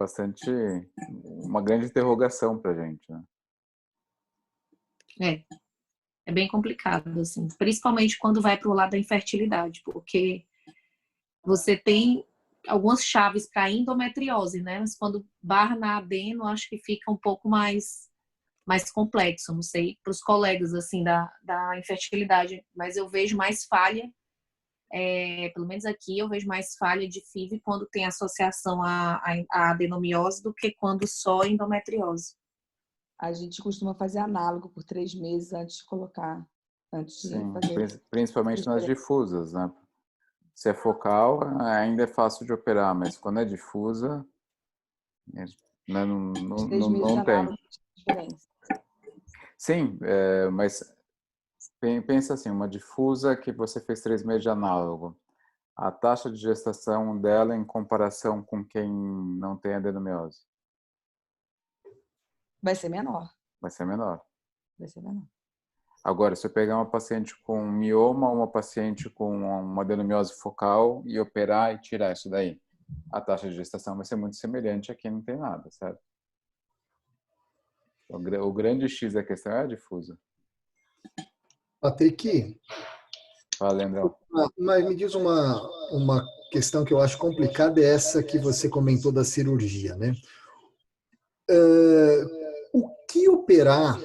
uma grande interrogação pra gente, né? É bem complicado, assim, principalmente quando vai para o lado da infertilidade, porque você tem algumas chaves para endometriose, né? Mas quando barra na adeno, acho que fica um pouco mais mais complexo, não sei, para os colegas, assim, da infertilidade, mas eu vejo mais falha, pelo menos aqui, eu vejo mais falha de FIV quando tem associação à adenomiose do que quando só endometriose. A gente costuma fazer análogo por 3 meses antes de colocar, antes de Sim, fazer. principalmente nas difusas, né? Se é focal, ainda é fácil de operar, mas quando é difusa, né, Os 3 meses não tem. análogo de diferença. Sim, mas pensa assim, uma difusa que você fez 3 meses de análogo, a taxa de gestação dela em comparação com quem não tem adenomiose Vai ser menor. vai ser menor. Vai ser menor. Agora, se eu pegar uma paciente com mioma, uma paciente com uma adenomiose focal e operar e tirar isso daí, a taxa de gestação vai ser muito semelhante a quem não tem nada, certo? O grande X da questão é a difusa. Patrick, Fala, Leandrão. mas me diz uma questão que eu acho complicada, é essa que você comentou da cirurgia, né? O que operar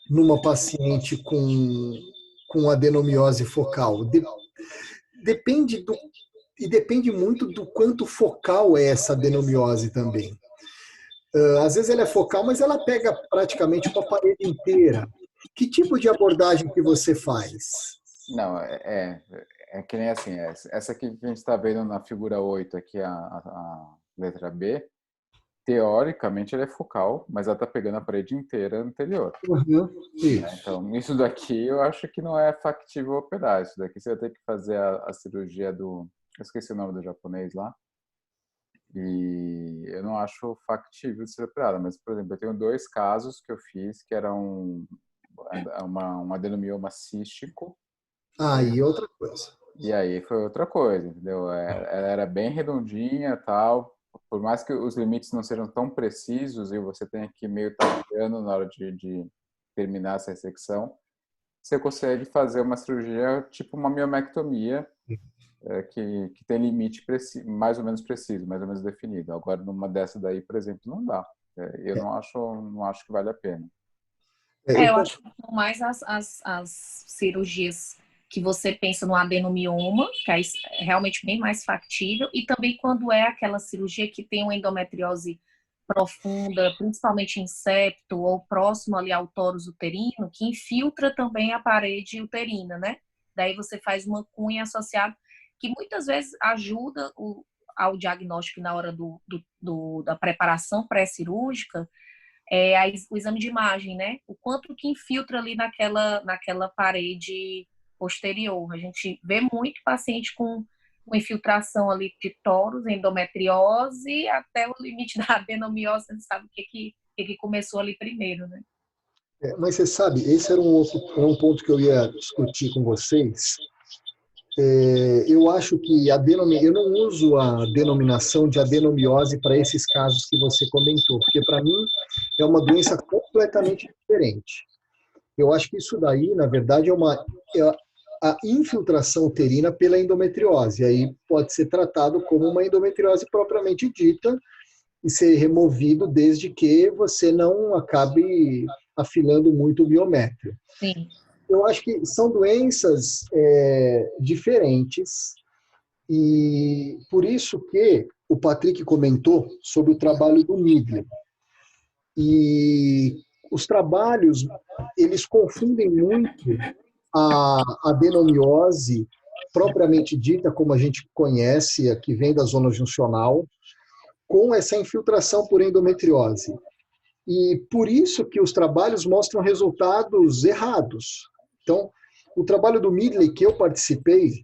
numa paciente com adenomiose focal? Depende muito do quanto focal é essa adenomiose também. Às vezes ela é focal, mas ela pega praticamente uma parede inteira. Que tipo de abordagem que você faz? Não, é que nem assim, essa aqui que a gente está vendo na figura 8 aqui, a letra B, teoricamente ela é focal, mas ela está pegando a parede inteira anterior. Uhum, isso. Então, isso daqui eu acho que não é factível operar. Isso daqui você vai ter que fazer a cirurgia eu esqueci o nome do japonês lá, e eu não acho factível de ser operada, mas, por exemplo, eu tenho 2 casos que eu fiz que eram um adenomioma cístico. Aí outra coisa. E aí foi outra coisa, entendeu? Ela era bem redondinha, tal. Por mais que os limites não sejam tão precisos e você tenha que meio tateando na hora de terminar essa ressecção, você consegue fazer uma cirurgia tipo uma miomectomia, que tem limite mais ou menos preciso, mais ou menos definido. Agora, numa dessa daí, por exemplo, não dá. Eu não acho que vale a pena. Eu acho que são mais as cirurgias que você pensa no adenomioma, que é realmente bem mais factível, e também quando é aquela cirurgia que tem uma endometriose profunda, principalmente em septo ou próximo ali ao tórus uterino, que infiltra também a parede uterina, né? Daí você faz uma cunha associada, que muitas vezes ajuda ao diagnóstico na hora da preparação pré-cirúrgica, o exame de imagem, né? O quanto que infiltra ali naquela parede posterior. A gente vê muito paciente com infiltração ali de tórus, endometriose, até o limite da adenomiose, você não sabe o que começou ali primeiro, né? Mas você sabe, esse era um ponto que eu ia discutir com vocês. Eu acho que eu não uso a denominação de adenomiose para esses casos que você comentou, porque para mim é uma doença completamente diferente. Eu acho que isso daí, na verdade, é a infiltração uterina pela endometriose. Aí pode ser tratado como uma endometriose propriamente dita e ser removido desde que você não acabe afilando muito o miométrio. Sim. Eu acho que são doenças diferentes e por isso que o Patrick comentou sobre o trabalho do Midley. E os trabalhos, eles confundem muito a adenomiose propriamente dita, como a gente conhece, a que vem da zona juncional, com essa infiltração por endometriose. E por isso que os trabalhos mostram resultados errados. Então, o trabalho do Midley que eu participei,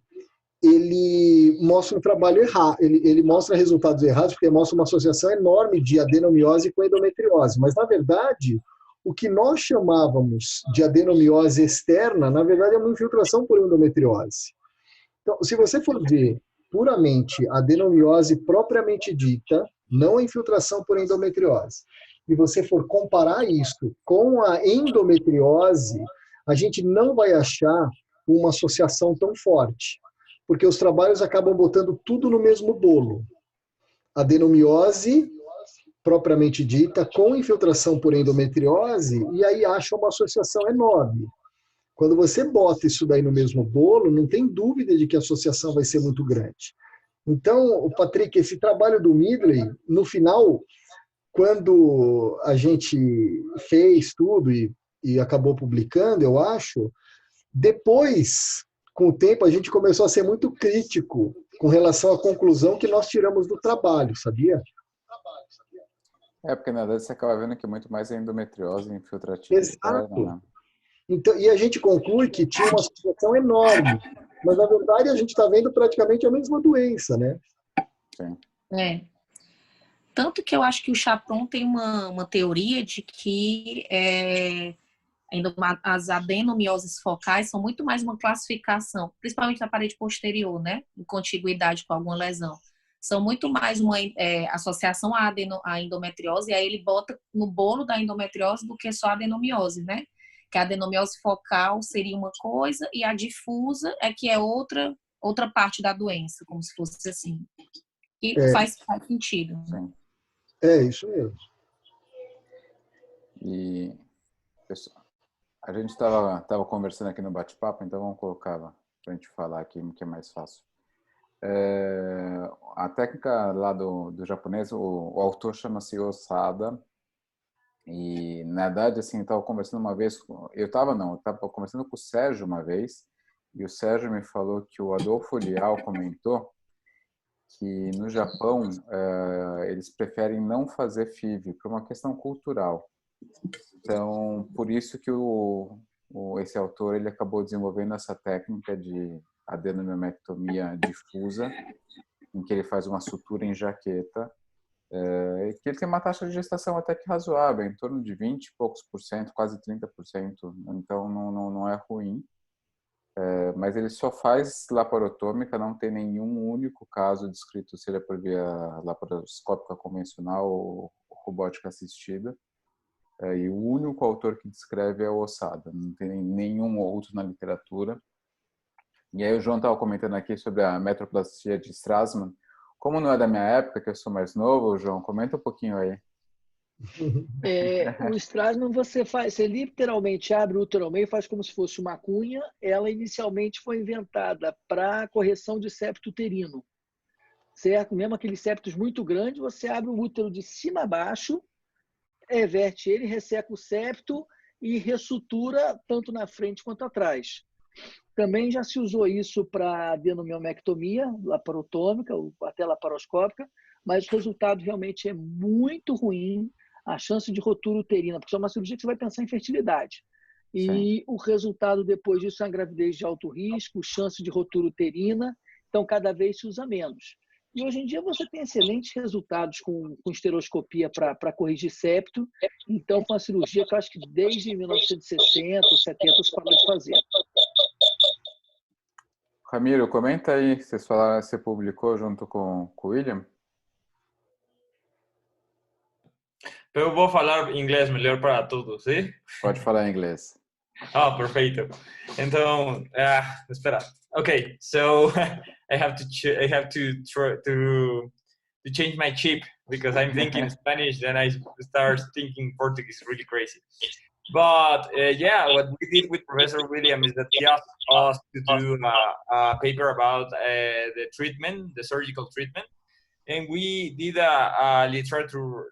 ele mostra um trabalho errado, ele mostra resultados errados, porque mostra uma associação enorme de adenomiose com endometriose. Mas, na verdade, o que nós chamávamos de adenomiose externa, na verdade, é uma infiltração por endometriose. Então, se você for ver puramente a adenomiose propriamente dita, não a infiltração por endometriose, e você for comparar isso com a endometriose, a gente não vai achar uma associação tão forte, porque os trabalhos acabam botando tudo no mesmo bolo. Adenomiose propriamente dita, com infiltração por endometriose, e aí acha uma associação enorme. Quando você bota isso daí no mesmo bolo, não tem dúvida de que a associação vai ser muito grande. Então, Patrick, esse trabalho do Midley, no final, quando a gente fez tudo e acabou publicando, eu acho, depois, com o tempo, a gente começou a ser muito crítico com relação à conclusão que nós tiramos do trabalho, sabia? Porque na verdade você acaba vendo que muito mais é endometriose infiltrativa Exato. interna, né? Então, e a gente conclui que tinha uma associação enorme, mas na verdade a gente está vendo praticamente a mesma doença, né? Sim. Tanto que eu acho que o Chapron tem uma teoria de que as adenomioses focais são muito mais uma classificação, principalmente na parede posterior, né? Em contiguidade com alguma lesão. São muito mais uma associação à endometriose, e aí ele bota no bolo da endometriose do que só a adenomiose, né? Que a adenomiose focal seria uma coisa e a difusa é que é outra parte da doença, como se fosse assim. E faz sentido. Sim. É isso mesmo. E pessoal, a gente estava conversando aqui no bate-papo, então vamos colocar para a gente falar aqui, que é mais fácil. A técnica lá do japonês, o autor chama-se Osada. E, na verdade, assim, eu estava conversando uma vez, eu estava conversando com o Sérgio uma vez, e o Sérgio me falou que o Adolfo Lial comentou que no Japão eles preferem não fazer FIV por uma questão cultural. Então, por isso que esse autor ele acabou desenvolvendo essa técnica de adenomiomectomia difusa, em que ele faz uma sutura em jaqueta, que ele tem uma taxa de gestação até que razoável, em torno de 20 e poucos por cento, quase 30%, então não é ruim. Mas ele só faz laparotômica, não tem nenhum único caso descrito, seja por via laparoscópica convencional ou robótica assistida. E o único autor que descreve é o Osada, não tem nenhum outro na literatura. E aí o João estava comentando aqui sobre a metroplastia de Strassmann. Como não é da minha época, que eu sou mais novo, João, comenta um pouquinho aí. O Strassmann você literalmente abre o útero ao meio, faz como se fosse uma cunha. Ela inicialmente foi inventada para correção de septo uterino, certo? Mesmo aqueles septos muito grandes, você abre o útero de cima a baixo, verte ele, resseca o septo e ressutura tanto na frente quanto atrás. Também já se usou isso para adenomiomectomia laparotômica, ou até laparoscópica, mas o resultado realmente é muito ruim. A chance de rotura uterina, porque é uma cirurgia que você vai pensar em fertilidade. E Sim. O resultado depois disso é a gravidez de alto risco, chance de rotura uterina, então cada vez se usa menos. E hoje em dia você tem excelentes resultados com esteroscopia para corrigir septo, então foi uma cirurgia que eu acho que desde 1960 ou 70 se falou de fazer. Ramiro, comenta aí, vocês falaram que você publicou junto com o William? Eu vou falar inglês melhor para todos, sim? Pode falar em inglês. Perfeito. Então, espera. Okay, so I have to try to change my chip because I'm thinking Spanish, then I start thinking Portuguese. Really crazy. But what we did with Professor William is that he asked us to do a paper about the treatment, the surgical treatment, and we did a literature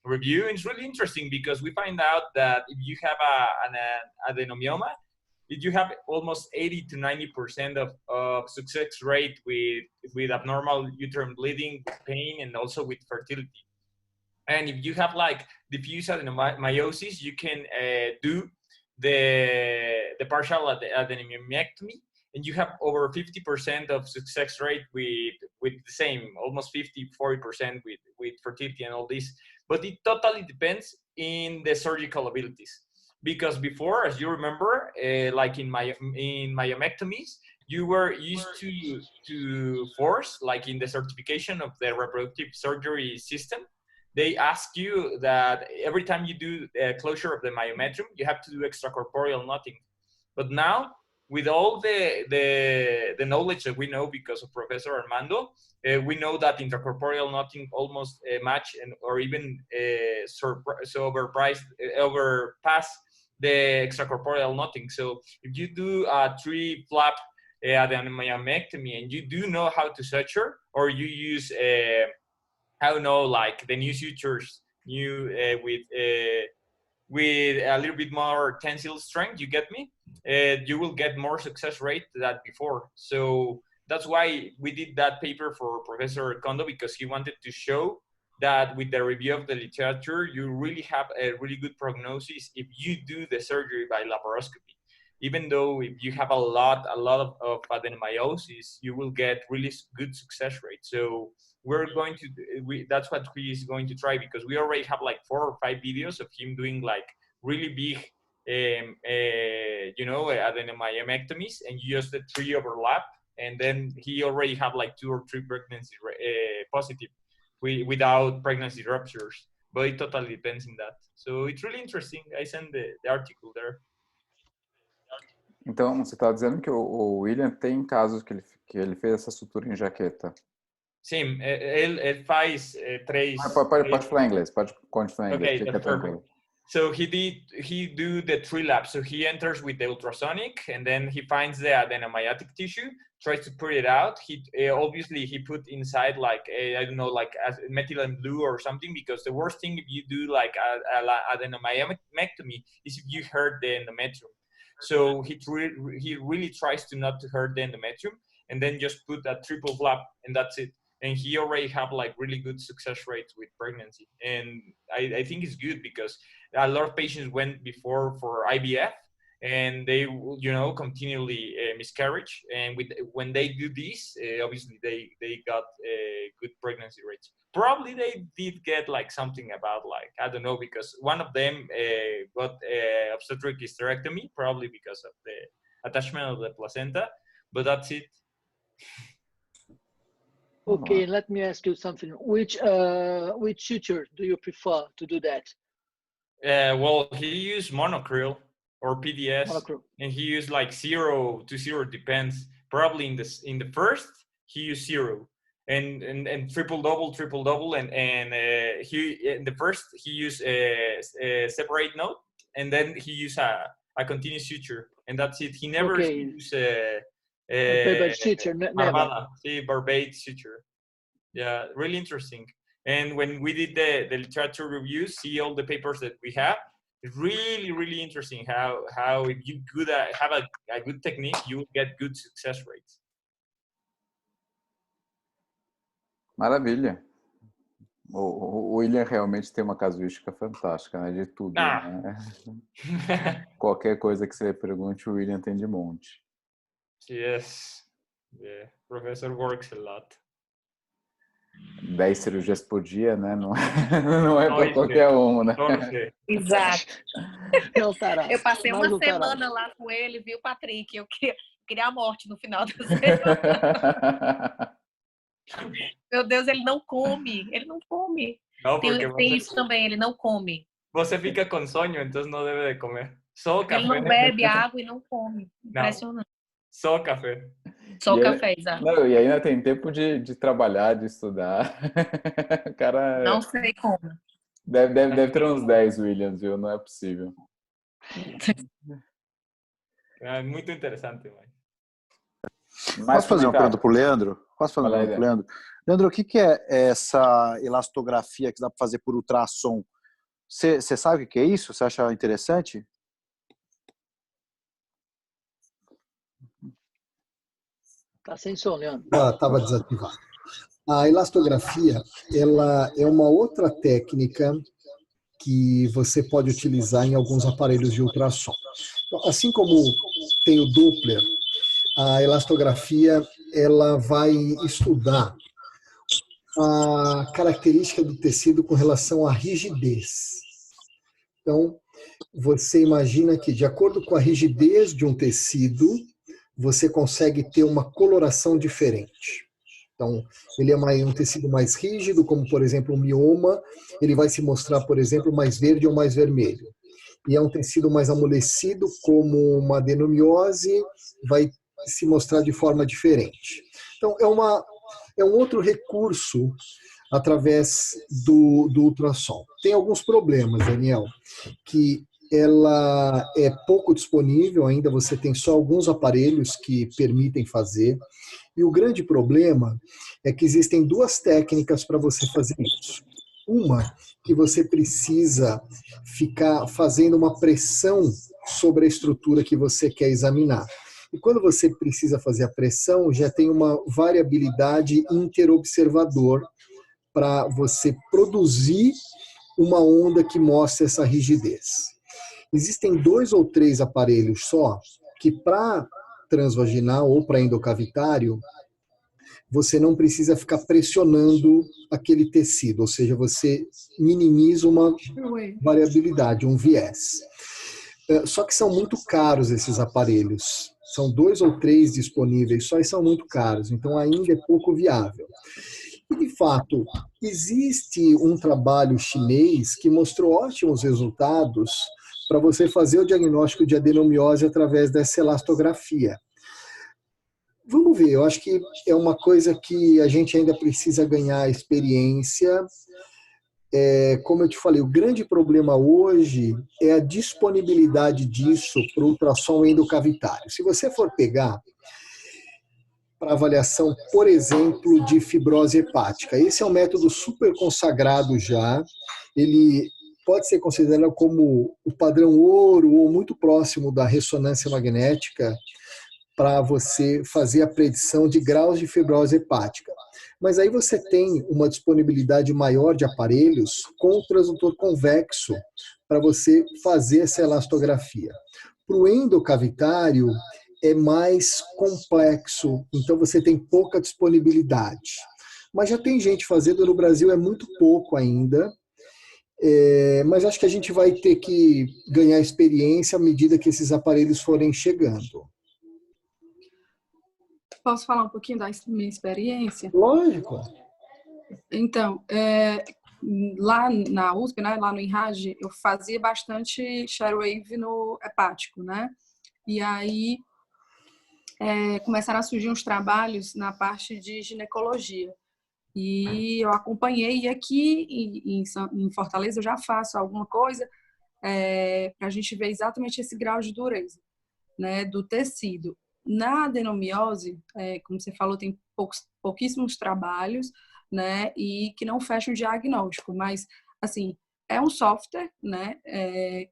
review. It's really interesting because we find out that if you have an adenomioma, if you have almost 80 to 90% of success rate with abnormal uterine bleeding, with pain, and also with fertility. And if you have like diffuse adenomyosis, you can do the partial adenomiectomy, and you have over 50% of success rate with the same, almost 50-40% with fertility and all this. But it totally depends in the surgical abilities. Because before, as you remember, like in myomectomies, you were used to force, like in the certification of the reproductive surgery system, they ask you that every time you do a closure of the myometrium, you have to do extracorporeal knotting. But now with all the knowledge that we know because of Professor Armando, we know that intracorporeal knotting almost match or even overpass the extracorporeal knotting. So if you do a 3-flap adenomyomectomy and you do know how to suture, or you use I don't know, like the new sutures, with a little bit more tensile strength, you get me? You will get more success rate than before. So that's why we did that paper for Professor Kondo, because he wanted to show that with the review of the literature, you really have a really good prognosis if you do the surgery by laparoscopy. Even though if you have a lot of adenomyosis, you will get really good success rate. So that's what he is going to try, because we already have like 4 or 5 videos of him doing like really big, adenomyomectomies, and just the 3 overlap, and then he already have like 2 or 3 pregnancy positive without pregnancy ruptures. But it totally depends on that. So it's really interesting. I sent the article there. Então, você está dizendo que o William tem casos que ele fez essa sutura em jaqueta? Sim, ele faz 3... Pode falar em inglês, pode continuar em inglês. Okay, that's perfect. So he do the 3-lap. So he enters with the ultrasonic, and then he finds the adenomyotic tissue, tries to put it out. He obviously he put inside like I don't know, like methylene blue or something, because the worst thing if you do like adenomyomectomy is if you hurt the endometrium. So he really tries to not to hurt the endometrium, and then just put a 3 flap, and that's it. And he already have like really good success rates with pregnancy. And I think it's good, because a lot of patients went before for IVF, and they, continually miscarriage. And when they do this, obviously they got good pregnancy rates. Probably they did get like something about like, I don't know, because one of them got obstetric hysterectomy, probably because of the attachment of the placenta, but that's it. Okay, let me ask you something. Which suture do you prefer to do that? Well, he used monocryl or PDS, and he used like 0 to 0, depends. Probably in the first he used 0, and triple double, and he in the first he used a separate node, and then he used a continuous suture, and that's it. He never used suture, Barbate suture. Yeah, really interesting. And when we did the literature reviews, see all the papers that we have, it's really, really interesting how if you have a good technique, you will get good success rates. Maravilha. O William realmente tem uma casuística fantástica, né? De tudo. Né? Qualquer coisa que você pergunte, o William tem de monte. Yes. The professor works a lot. 10 cirurgias por dia, né? Não é para qualquer um, né? Exato. Eu passei uma semana lá com ele, viu, Patrick? Eu queria a morte no final da semana. Meu Deus, ele não come. Não, tem isso também, ele não come. Você fica com sono, então não deve de comer. Só café. Ele não bebe água e não come. Impressionante. Só café. Só café, exato. Não, e ainda tem tempo de trabalhar, de estudar. O cara... Não sei como. Deve ter uns 10 Williams, viu? Não é possível. É muito interessante, mãe. Posso fazer uma pergunta para o Leandro? Leandro, o que é essa elastografia que dá para fazer por ultrassom? Você sabe o que é isso? Você acha interessante? Está sem som, Leandro. Estava desativado. A elastografia, ela é uma outra técnica que você pode utilizar em alguns aparelhos de ultrassom. Então, assim como tem o Doppler, a elastografia ela vai estudar a característica do tecido com relação à rigidez. Então, você imagina que, de acordo com a rigidez de um tecido, você consegue ter uma coloração diferente. Então, ele é um tecido mais rígido, como, por exemplo, um mioma, ele vai se mostrar, por exemplo, mais verde ou mais vermelho. e é um tecido mais amolecido, como uma adenomiose, vai se mostrar de forma diferente. Então, é um outro recurso através do ultrassom. Tem alguns problemas, Daniel, que ela é pouco disponível ainda, você tem só alguns aparelhos que permitem fazer, e o grande problema é que existem duas técnicas para você fazer isso. Uma, que você precisa ficar fazendo uma pressão sobre a estrutura que você quer examinar. E quando você precisa fazer a pressão, já tem uma variabilidade interobservador para você produzir uma onda que mostre essa rigidez. Existem 2 ou 3 aparelhos só que para transvaginal ou para endocavitário, você não precisa ficar pressionando aquele tecido, ou seja, você minimiza uma variabilidade, um viés. Só que são muito caros esses aparelhos. São 2 ou 3 disponíveis só e são muito caros, então ainda é pouco viável. E, de fato, existe um trabalho chinês que mostrou ótimos resultados para você fazer o diagnóstico de adenomiose através dessa elastografia. Vamos ver, eu acho que é uma coisa que a gente ainda precisa ganhar experiência. Como eu te falei, o grande problema hoje é a disponibilidade disso para o ultrassom endocavitário. Se você for pegar para avaliação, por exemplo, de fibrose hepática, esse é um método super consagrado já, ele pode ser considerado como o padrão ouro ou muito próximo da ressonância magnética para você fazer a predição de graus de fibrose hepática. Mas aí você tem uma disponibilidade maior de aparelhos com o transdutor convexo para você fazer essa elastografia. Para o endocavitário é mais complexo, então você tem pouca disponibilidade. Mas já tem gente fazendo no Brasil, é muito pouco ainda, mas acho que a gente vai ter que ganhar experiência à medida que esses aparelhos forem chegando. Posso falar um pouquinho da minha experiência? Lógico. Então, lá na USP, né, lá no INRAD, eu fazia bastante Sharewave no hepático, né? E aí começaram a surgir uns trabalhos na parte de ginecologia. E eu acompanhei, e aqui em Fortaleza eu já faço alguma coisa para a gente ver exatamente esse grau de dureza, né, do tecido. Na adenomiose, como você falou, tem pouquíssimos trabalhos, né, e que não fecham o diagnóstico, mas, assim, é um software, né,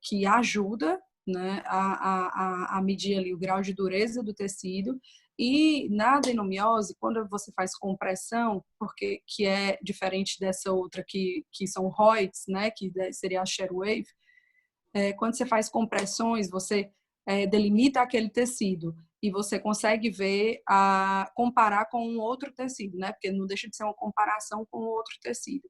que ajuda, né, a medir ali o grau de dureza do tecido. E na adenomiose, quando você faz compressão, que é diferente dessa outra que são ROIDs, né, que seria a Sharewave, quando você faz compressões, você delimita aquele tecido e você consegue ver, comparar com um outro tecido, né? Porque não deixa de ser uma comparação com outro tecido.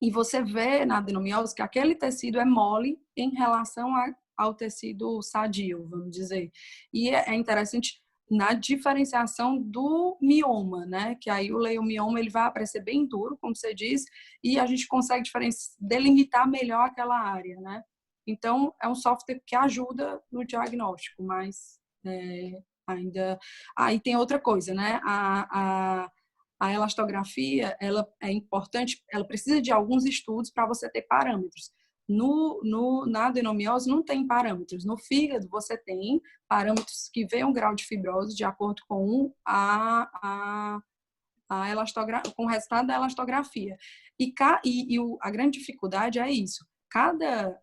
E você vê na adenomiose que aquele tecido é mole em relação ao tecido sadio, vamos dizer. E é interessante na diferenciação do mioma, né? Que aí o leiomioma ele vai aparecer bem duro, como você disse, e a gente consegue delimitar melhor aquela área, né? Então, é um software que ajuda no diagnóstico, mas ainda... Aí tem outra coisa, né? A elastografia, ela é importante, ela precisa de alguns estudos para você ter parâmetros. Na adenomiose não tem parâmetros. No fígado você tem parâmetros que veem um grau de fibrose de acordo com com o resultado da elastografia. A grande dificuldade é isso. Cada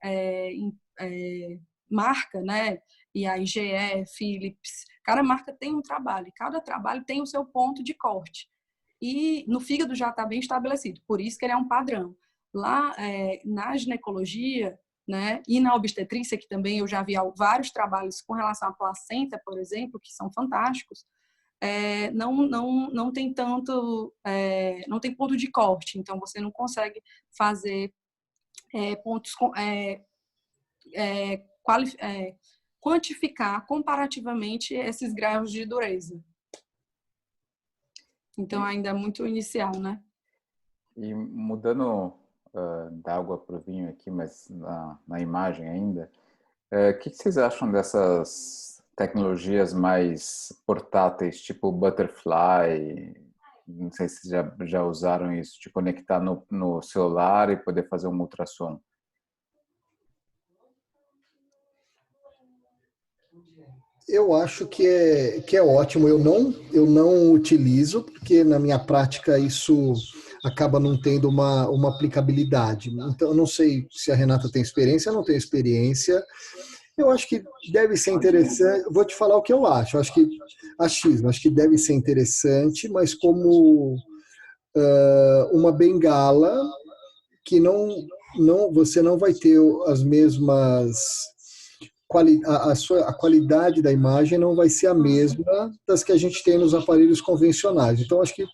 marca, né, e a IGE, Philips, cada marca tem um trabalho, e cada trabalho tem o seu ponto de corte. E no fígado já está bem estabelecido, por isso que ele é um padrão. Lá na ginecologia, né, e na obstetrícia, que também eu já vi vários trabalhos com relação à placenta, por exemplo, que são fantásticos, não tem tanto, não tem ponto de corte, então você não consegue fazer quantificar comparativamente esses graus de dureza. Então ainda é muito inicial, né? E mudando da água para o vinho aqui, mas na imagem ainda. O que vocês acham dessas tecnologias mais portáteis, tipo Butterfly? Não sei se já usaram isso, de conectar no celular e poder fazer um ultrassom. Eu acho que é ótimo. Eu não utilizo, porque na minha prática isso acaba não tendo uma aplicabilidade. Então, eu não sei se a Renata tem experiência, eu não tenho experiência. Eu acho que deve ser interessante. Vou te falar o que eu acho. Eu acho que achismo, acho que deve ser interessante, mas como uma bengala que você não vai ter as mesmas a qualidade da imagem não vai ser a mesma das que a gente tem nos aparelhos convencionais. Então, acho que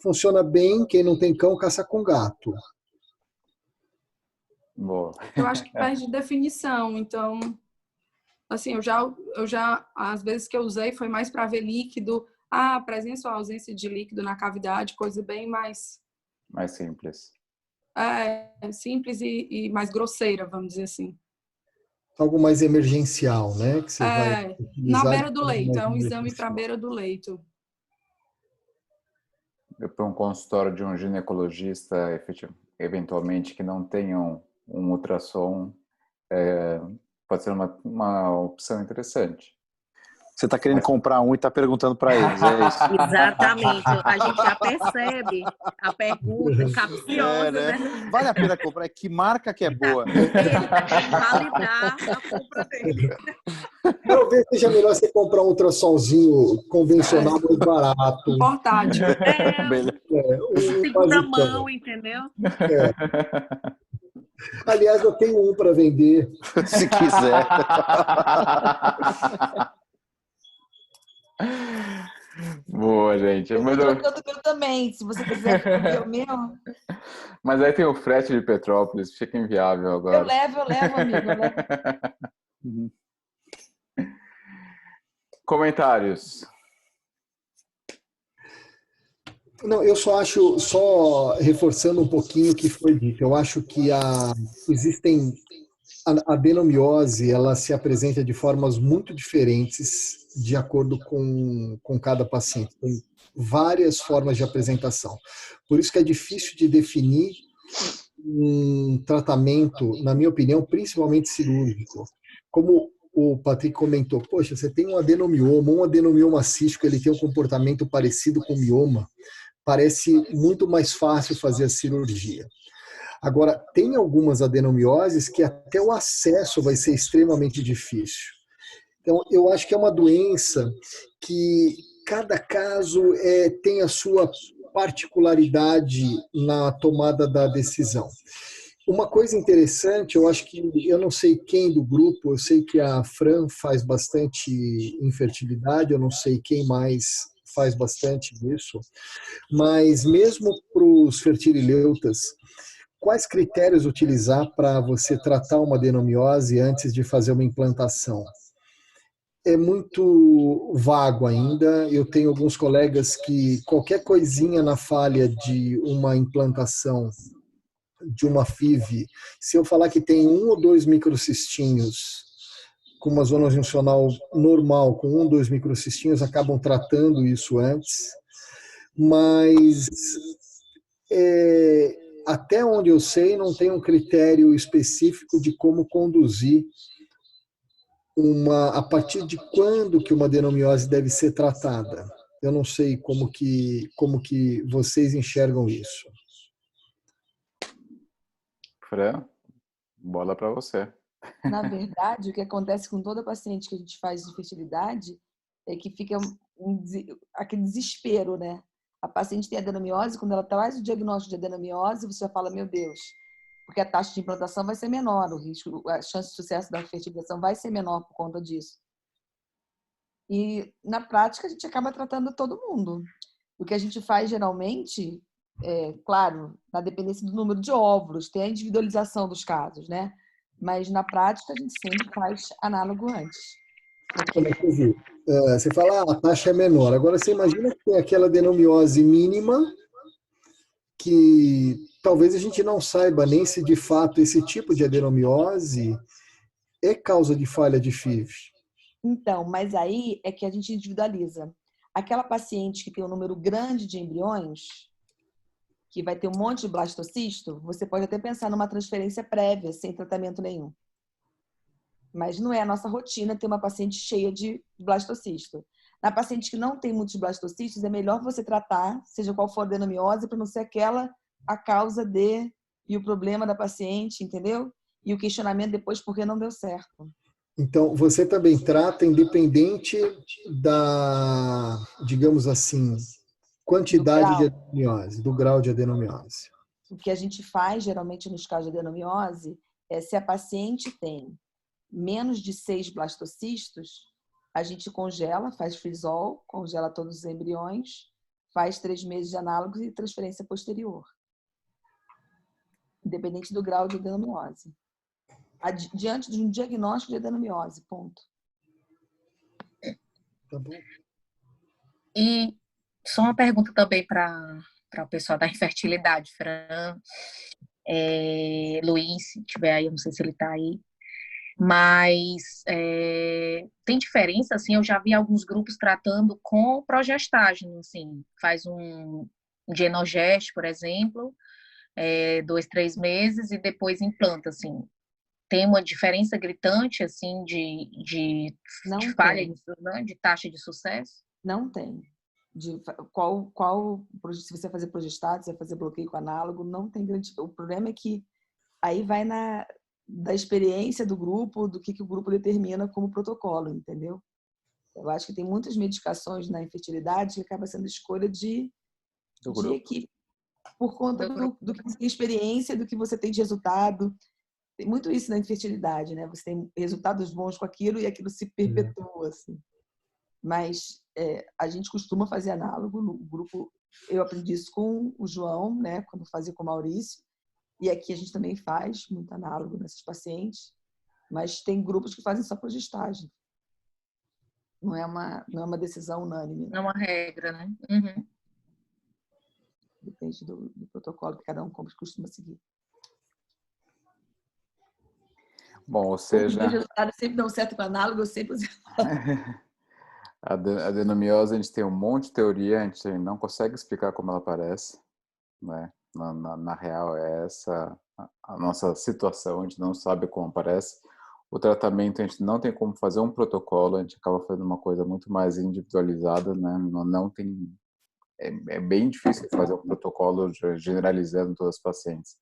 funciona bem. Quem não tem cão, caça com gato. Boa. Eu acho que perde definição. Então, assim, eu já às vezes que eu usei foi mais para ver líquido, presença ou ausência de líquido na cavidade, coisa bem mais simples. Simples e mais grosseira, vamos dizer assim. Algo mais emergencial, né? Que você vai na beira do leito, é um exame para a beira do leito. Para um consultório de um ginecologista, eventualmente, que não tenha um ultrassom, pode ser uma opção interessante. Você está querendo comprar um e está perguntando para eles, é isso? Exatamente. A gente já percebe a pergunta capciosa, né? Vale a pena comprar? Que marca que é boa? Ele está querendo validar a compra dele. Talvez seja melhor você comprar um ultrassomzinho convencional mais barato. Portátil. Segunda mão, entendeu? Aliás, eu tenho um para vender. Se quiser. Boa, gente. Eu também, se você quiser ver o meu. Mas aí tem o frete de Petrópolis, fica inviável agora. Eu levo, amigo. Comentários. Não, eu só reforçando um pouquinho o que foi dito, eu acho que a adenomiose, ela se apresenta de formas muito diferentes de acordo com cada paciente. Tem várias formas de apresentação. Por isso que é difícil de definir um tratamento, na minha opinião, principalmente cirúrgico. Como o Patrick comentou, poxa, você tem um adenomioma cístico, ele tem um comportamento parecido com mioma, parece muito mais fácil fazer a cirurgia. Agora, tem algumas adenomioses que até o acesso vai ser extremamente difícil. Então, eu acho que é uma doença que cada caso tem a sua particularidade na tomada da decisão. Uma coisa interessante, eu não sei quem do grupo, eu sei que a Fran faz bastante infertilidade, eu não sei quem mais faz bastante disso, mas mesmo para os fertilileutas, quais critérios utilizar para você tratar uma adenomiose antes de fazer uma implantação? É muito vago ainda. Eu tenho alguns colegas que qualquer coisinha na falha de uma implantação de uma FIV, se eu falar que tem 1 ou 2 microcistinhos com uma zona juncional normal, com 1 ou 2 microcistinhos, acabam tratando isso antes. Mas até onde eu sei, não tem um critério específico de como conduzir a partir de quando que uma adenomiose deve ser tratada. Eu não sei como que vocês enxergam isso. Fran, bola para você. Na verdade, o que acontece com toda paciente que a gente faz de fertilidade é que fica aquele desespero, né? A paciente tem adenomiose, quando ela traz o diagnóstico de adenomiose, você fala, meu Deus, porque a taxa de implantação vai ser menor, a chance de sucesso da fertilização vai ser menor por conta disso. E, na prática, a gente acaba tratando todo mundo. O que a gente faz, geralmente, claro, na dependência do número de óvulos, tem a individualização dos casos, né? Mas, na prática, a gente sempre faz análogo antes. Você fala, a taxa é menor. Agora, você imagina que tem aquela adenomiose mínima que talvez a gente não saiba nem se de fato esse tipo de adenomiose é causa de falha de FIV. Então, mas aí é que a gente individualiza. Aquela paciente que tem um número grande de embriões, que vai ter um monte de blastocisto, você pode até pensar numa transferência prévia, sem tratamento nenhum. Mas não é a nossa rotina ter uma paciente cheia de blastocisto. Na paciente que não tem muitos blastocistos, é melhor você tratar, seja qual for a adenomiose, para não ser aquela a causa de e o problema da paciente, entendeu? E o questionamento depois por que não deu certo. Então, você também trata independente da, digamos assim, quantidade de adenomiose, do grau de adenomiose. O que a gente faz, geralmente, nos casos de adenomiose, é se a paciente tem menos de 6 blastocistos, a gente congela, faz frisol, congela todos os embriões, faz 3 meses de análogos e transferência posterior. Independente do grau de adenomiose. Diante de um diagnóstico de adenomiose, ponto. Tá bom. E só uma pergunta também para o pessoal da infertilidade, Fran, Luiz, se tiver aí, eu não sei se ele está aí. Mas tem diferença, assim, eu já vi alguns grupos tratando com progestágeno, assim, faz um genogeste, por exemplo, 2, 3 meses e depois implanta, assim. Tem uma diferença gritante, assim, de falha, de taxa de sucesso? Não tem. Se você fazer progestado, se você fazer bloqueio com análogo, não tem grande... O problema é que aí vai da experiência do grupo, do que o grupo determina como protocolo, entendeu? Eu acho que tem muitas medicações na infertilidade que acaba sendo escolha de equipe, por conta do que você tem experiência, do que você tem de resultado. Tem muito isso na infertilidade, né? Você tem resultados bons com aquilo e aquilo se perpetua, assim. Mas a gente costuma fazer análogo no grupo. Eu aprendi isso com o João, né? Quando fazia com o Maurício. E aqui a gente também faz muito análogo nesses pacientes, mas tem grupos que fazem só progestagem. Não é uma decisão unânime. Não é uma regra, né? Uhum. Depende do protocolo que cada um costuma seguir. Bom, ou seja... Os resultados sempre dão certo com análogo, eu sempre usei A adenomiose, a gente tem um monte de teoria, a gente não consegue explicar como ela aparece, né? Na real, é essa a nossa situação, a gente não sabe como aparece. O tratamento, a gente não tem como fazer um protocolo, a gente acaba fazendo uma coisa muito mais individualizada, né? Não tem... É bem difícil fazer um protocolo generalizando todas as pacientes.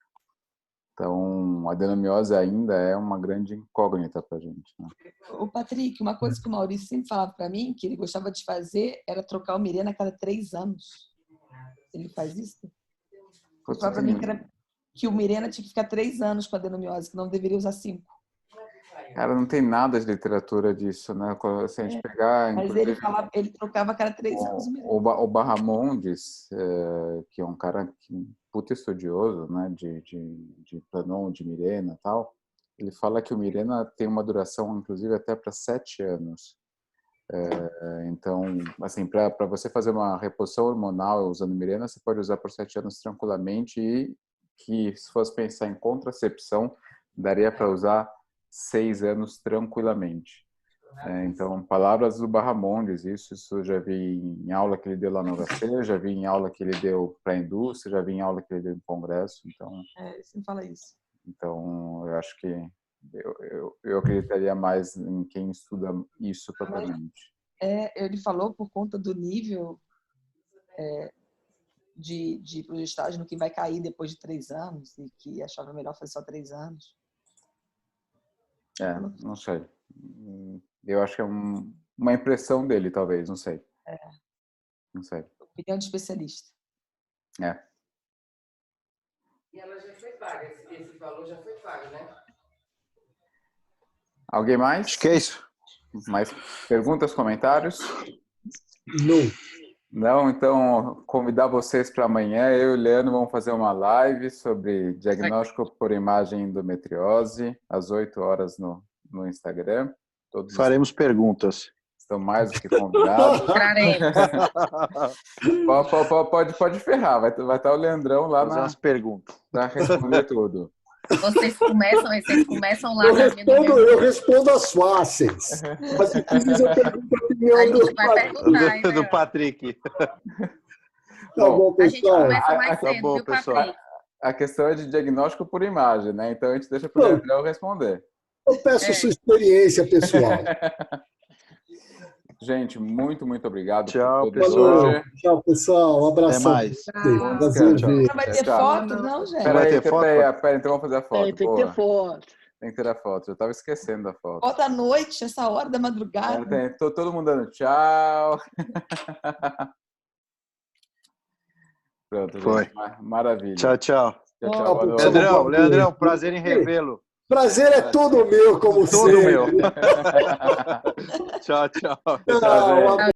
Então, a adenomiose ainda é uma grande incógnita para a gente, né? Ô, Patrick, uma coisa que o Maurício sempre falava para mim, que ele gostava de fazer, era trocar o Mirena a cada 3 anos. Ele faz isso? Ele falava para mim que o Mirena tinha que ficar 3 anos com a adenomiose, que não deveria usar 5. Cara, não tem nada de literatura disso, né? Se a gente pegar... Mas ele trocava a cada 3 anos o Mirena. O Bahamondes, que é um cara puta estudioso, né, de Planon, de Mirena e tal, ele fala que o Mirena tem uma duração, inclusive, até para 7 anos. Então, assim, para você fazer uma reposição hormonal usando Mirena, você pode usar por 7 anos tranquilamente e que, se fosse pensar em contracepção, daria para usar 6 anos tranquilamente. Então, palavras do Bahamondes, isso eu já vi em aula que ele deu lá no HC, já vi em aula que ele deu para a indústria, já vi em aula que ele deu em congresso. Então, você fala isso. Então, eu acho que eu acreditaria mais em quem estuda isso propriamente. Ele falou por conta do nível de progestágeno que vai cair depois de 3 anos e que achava melhor fazer só 3 anos. Não sei. Eu acho que é uma impressão dele, talvez, não sei. Não sei. Opinião de especialista. E ela já foi paga, esse valor já foi pago, né? Alguém mais? Acho que é isso. Mais perguntas, comentários? Não. Não, então convidar vocês para amanhã. Eu e o Leandro vamos fazer uma live sobre diagnóstico por imagem endometriose, às 8 horas no Instagram. Faremos perguntas. estão mais do que convidados. Traremos. Pode ferrar, vai estar o Leandrão lá Fazer umas perguntas. para responder tudo. Vocês começam lá Eu respondo as fáceis. Mas se quiser, eu pergunto a opinião A gente vai perguntar, hein, do Patrick. Tá bom, A gente pessoal. começa mais Tá cedo, bom, viu, pessoal. Patrick? A questão é de diagnóstico por imagem, né? Então a gente deixa para o Leandrão responder. Eu peço sua experiência pessoal. Gente, muito obrigado. Tchau, por todos pessoal. hoje. Tchau, pessoal. Um abração. Até mais. Prazer Tchau. ver. Não vai ter Tchau. foto, não, gente? Pera Vai aí, ter foto? pera, então vamos fazer a foto. Tem que porra. ter foto. Tem que ter a foto. Eu tava esquecendo da foto. Foto à noite, essa hora da madrugada. Todo mundo dando tchau. Pronto, Foi. gente, maravilha. Tchau, tchau. Tchau, Tchau, boa noite. Leandrão, prazer em revê-lo. Prazer é todo meu, como Todo sempre. meu. Tchau, tchau. Tchau,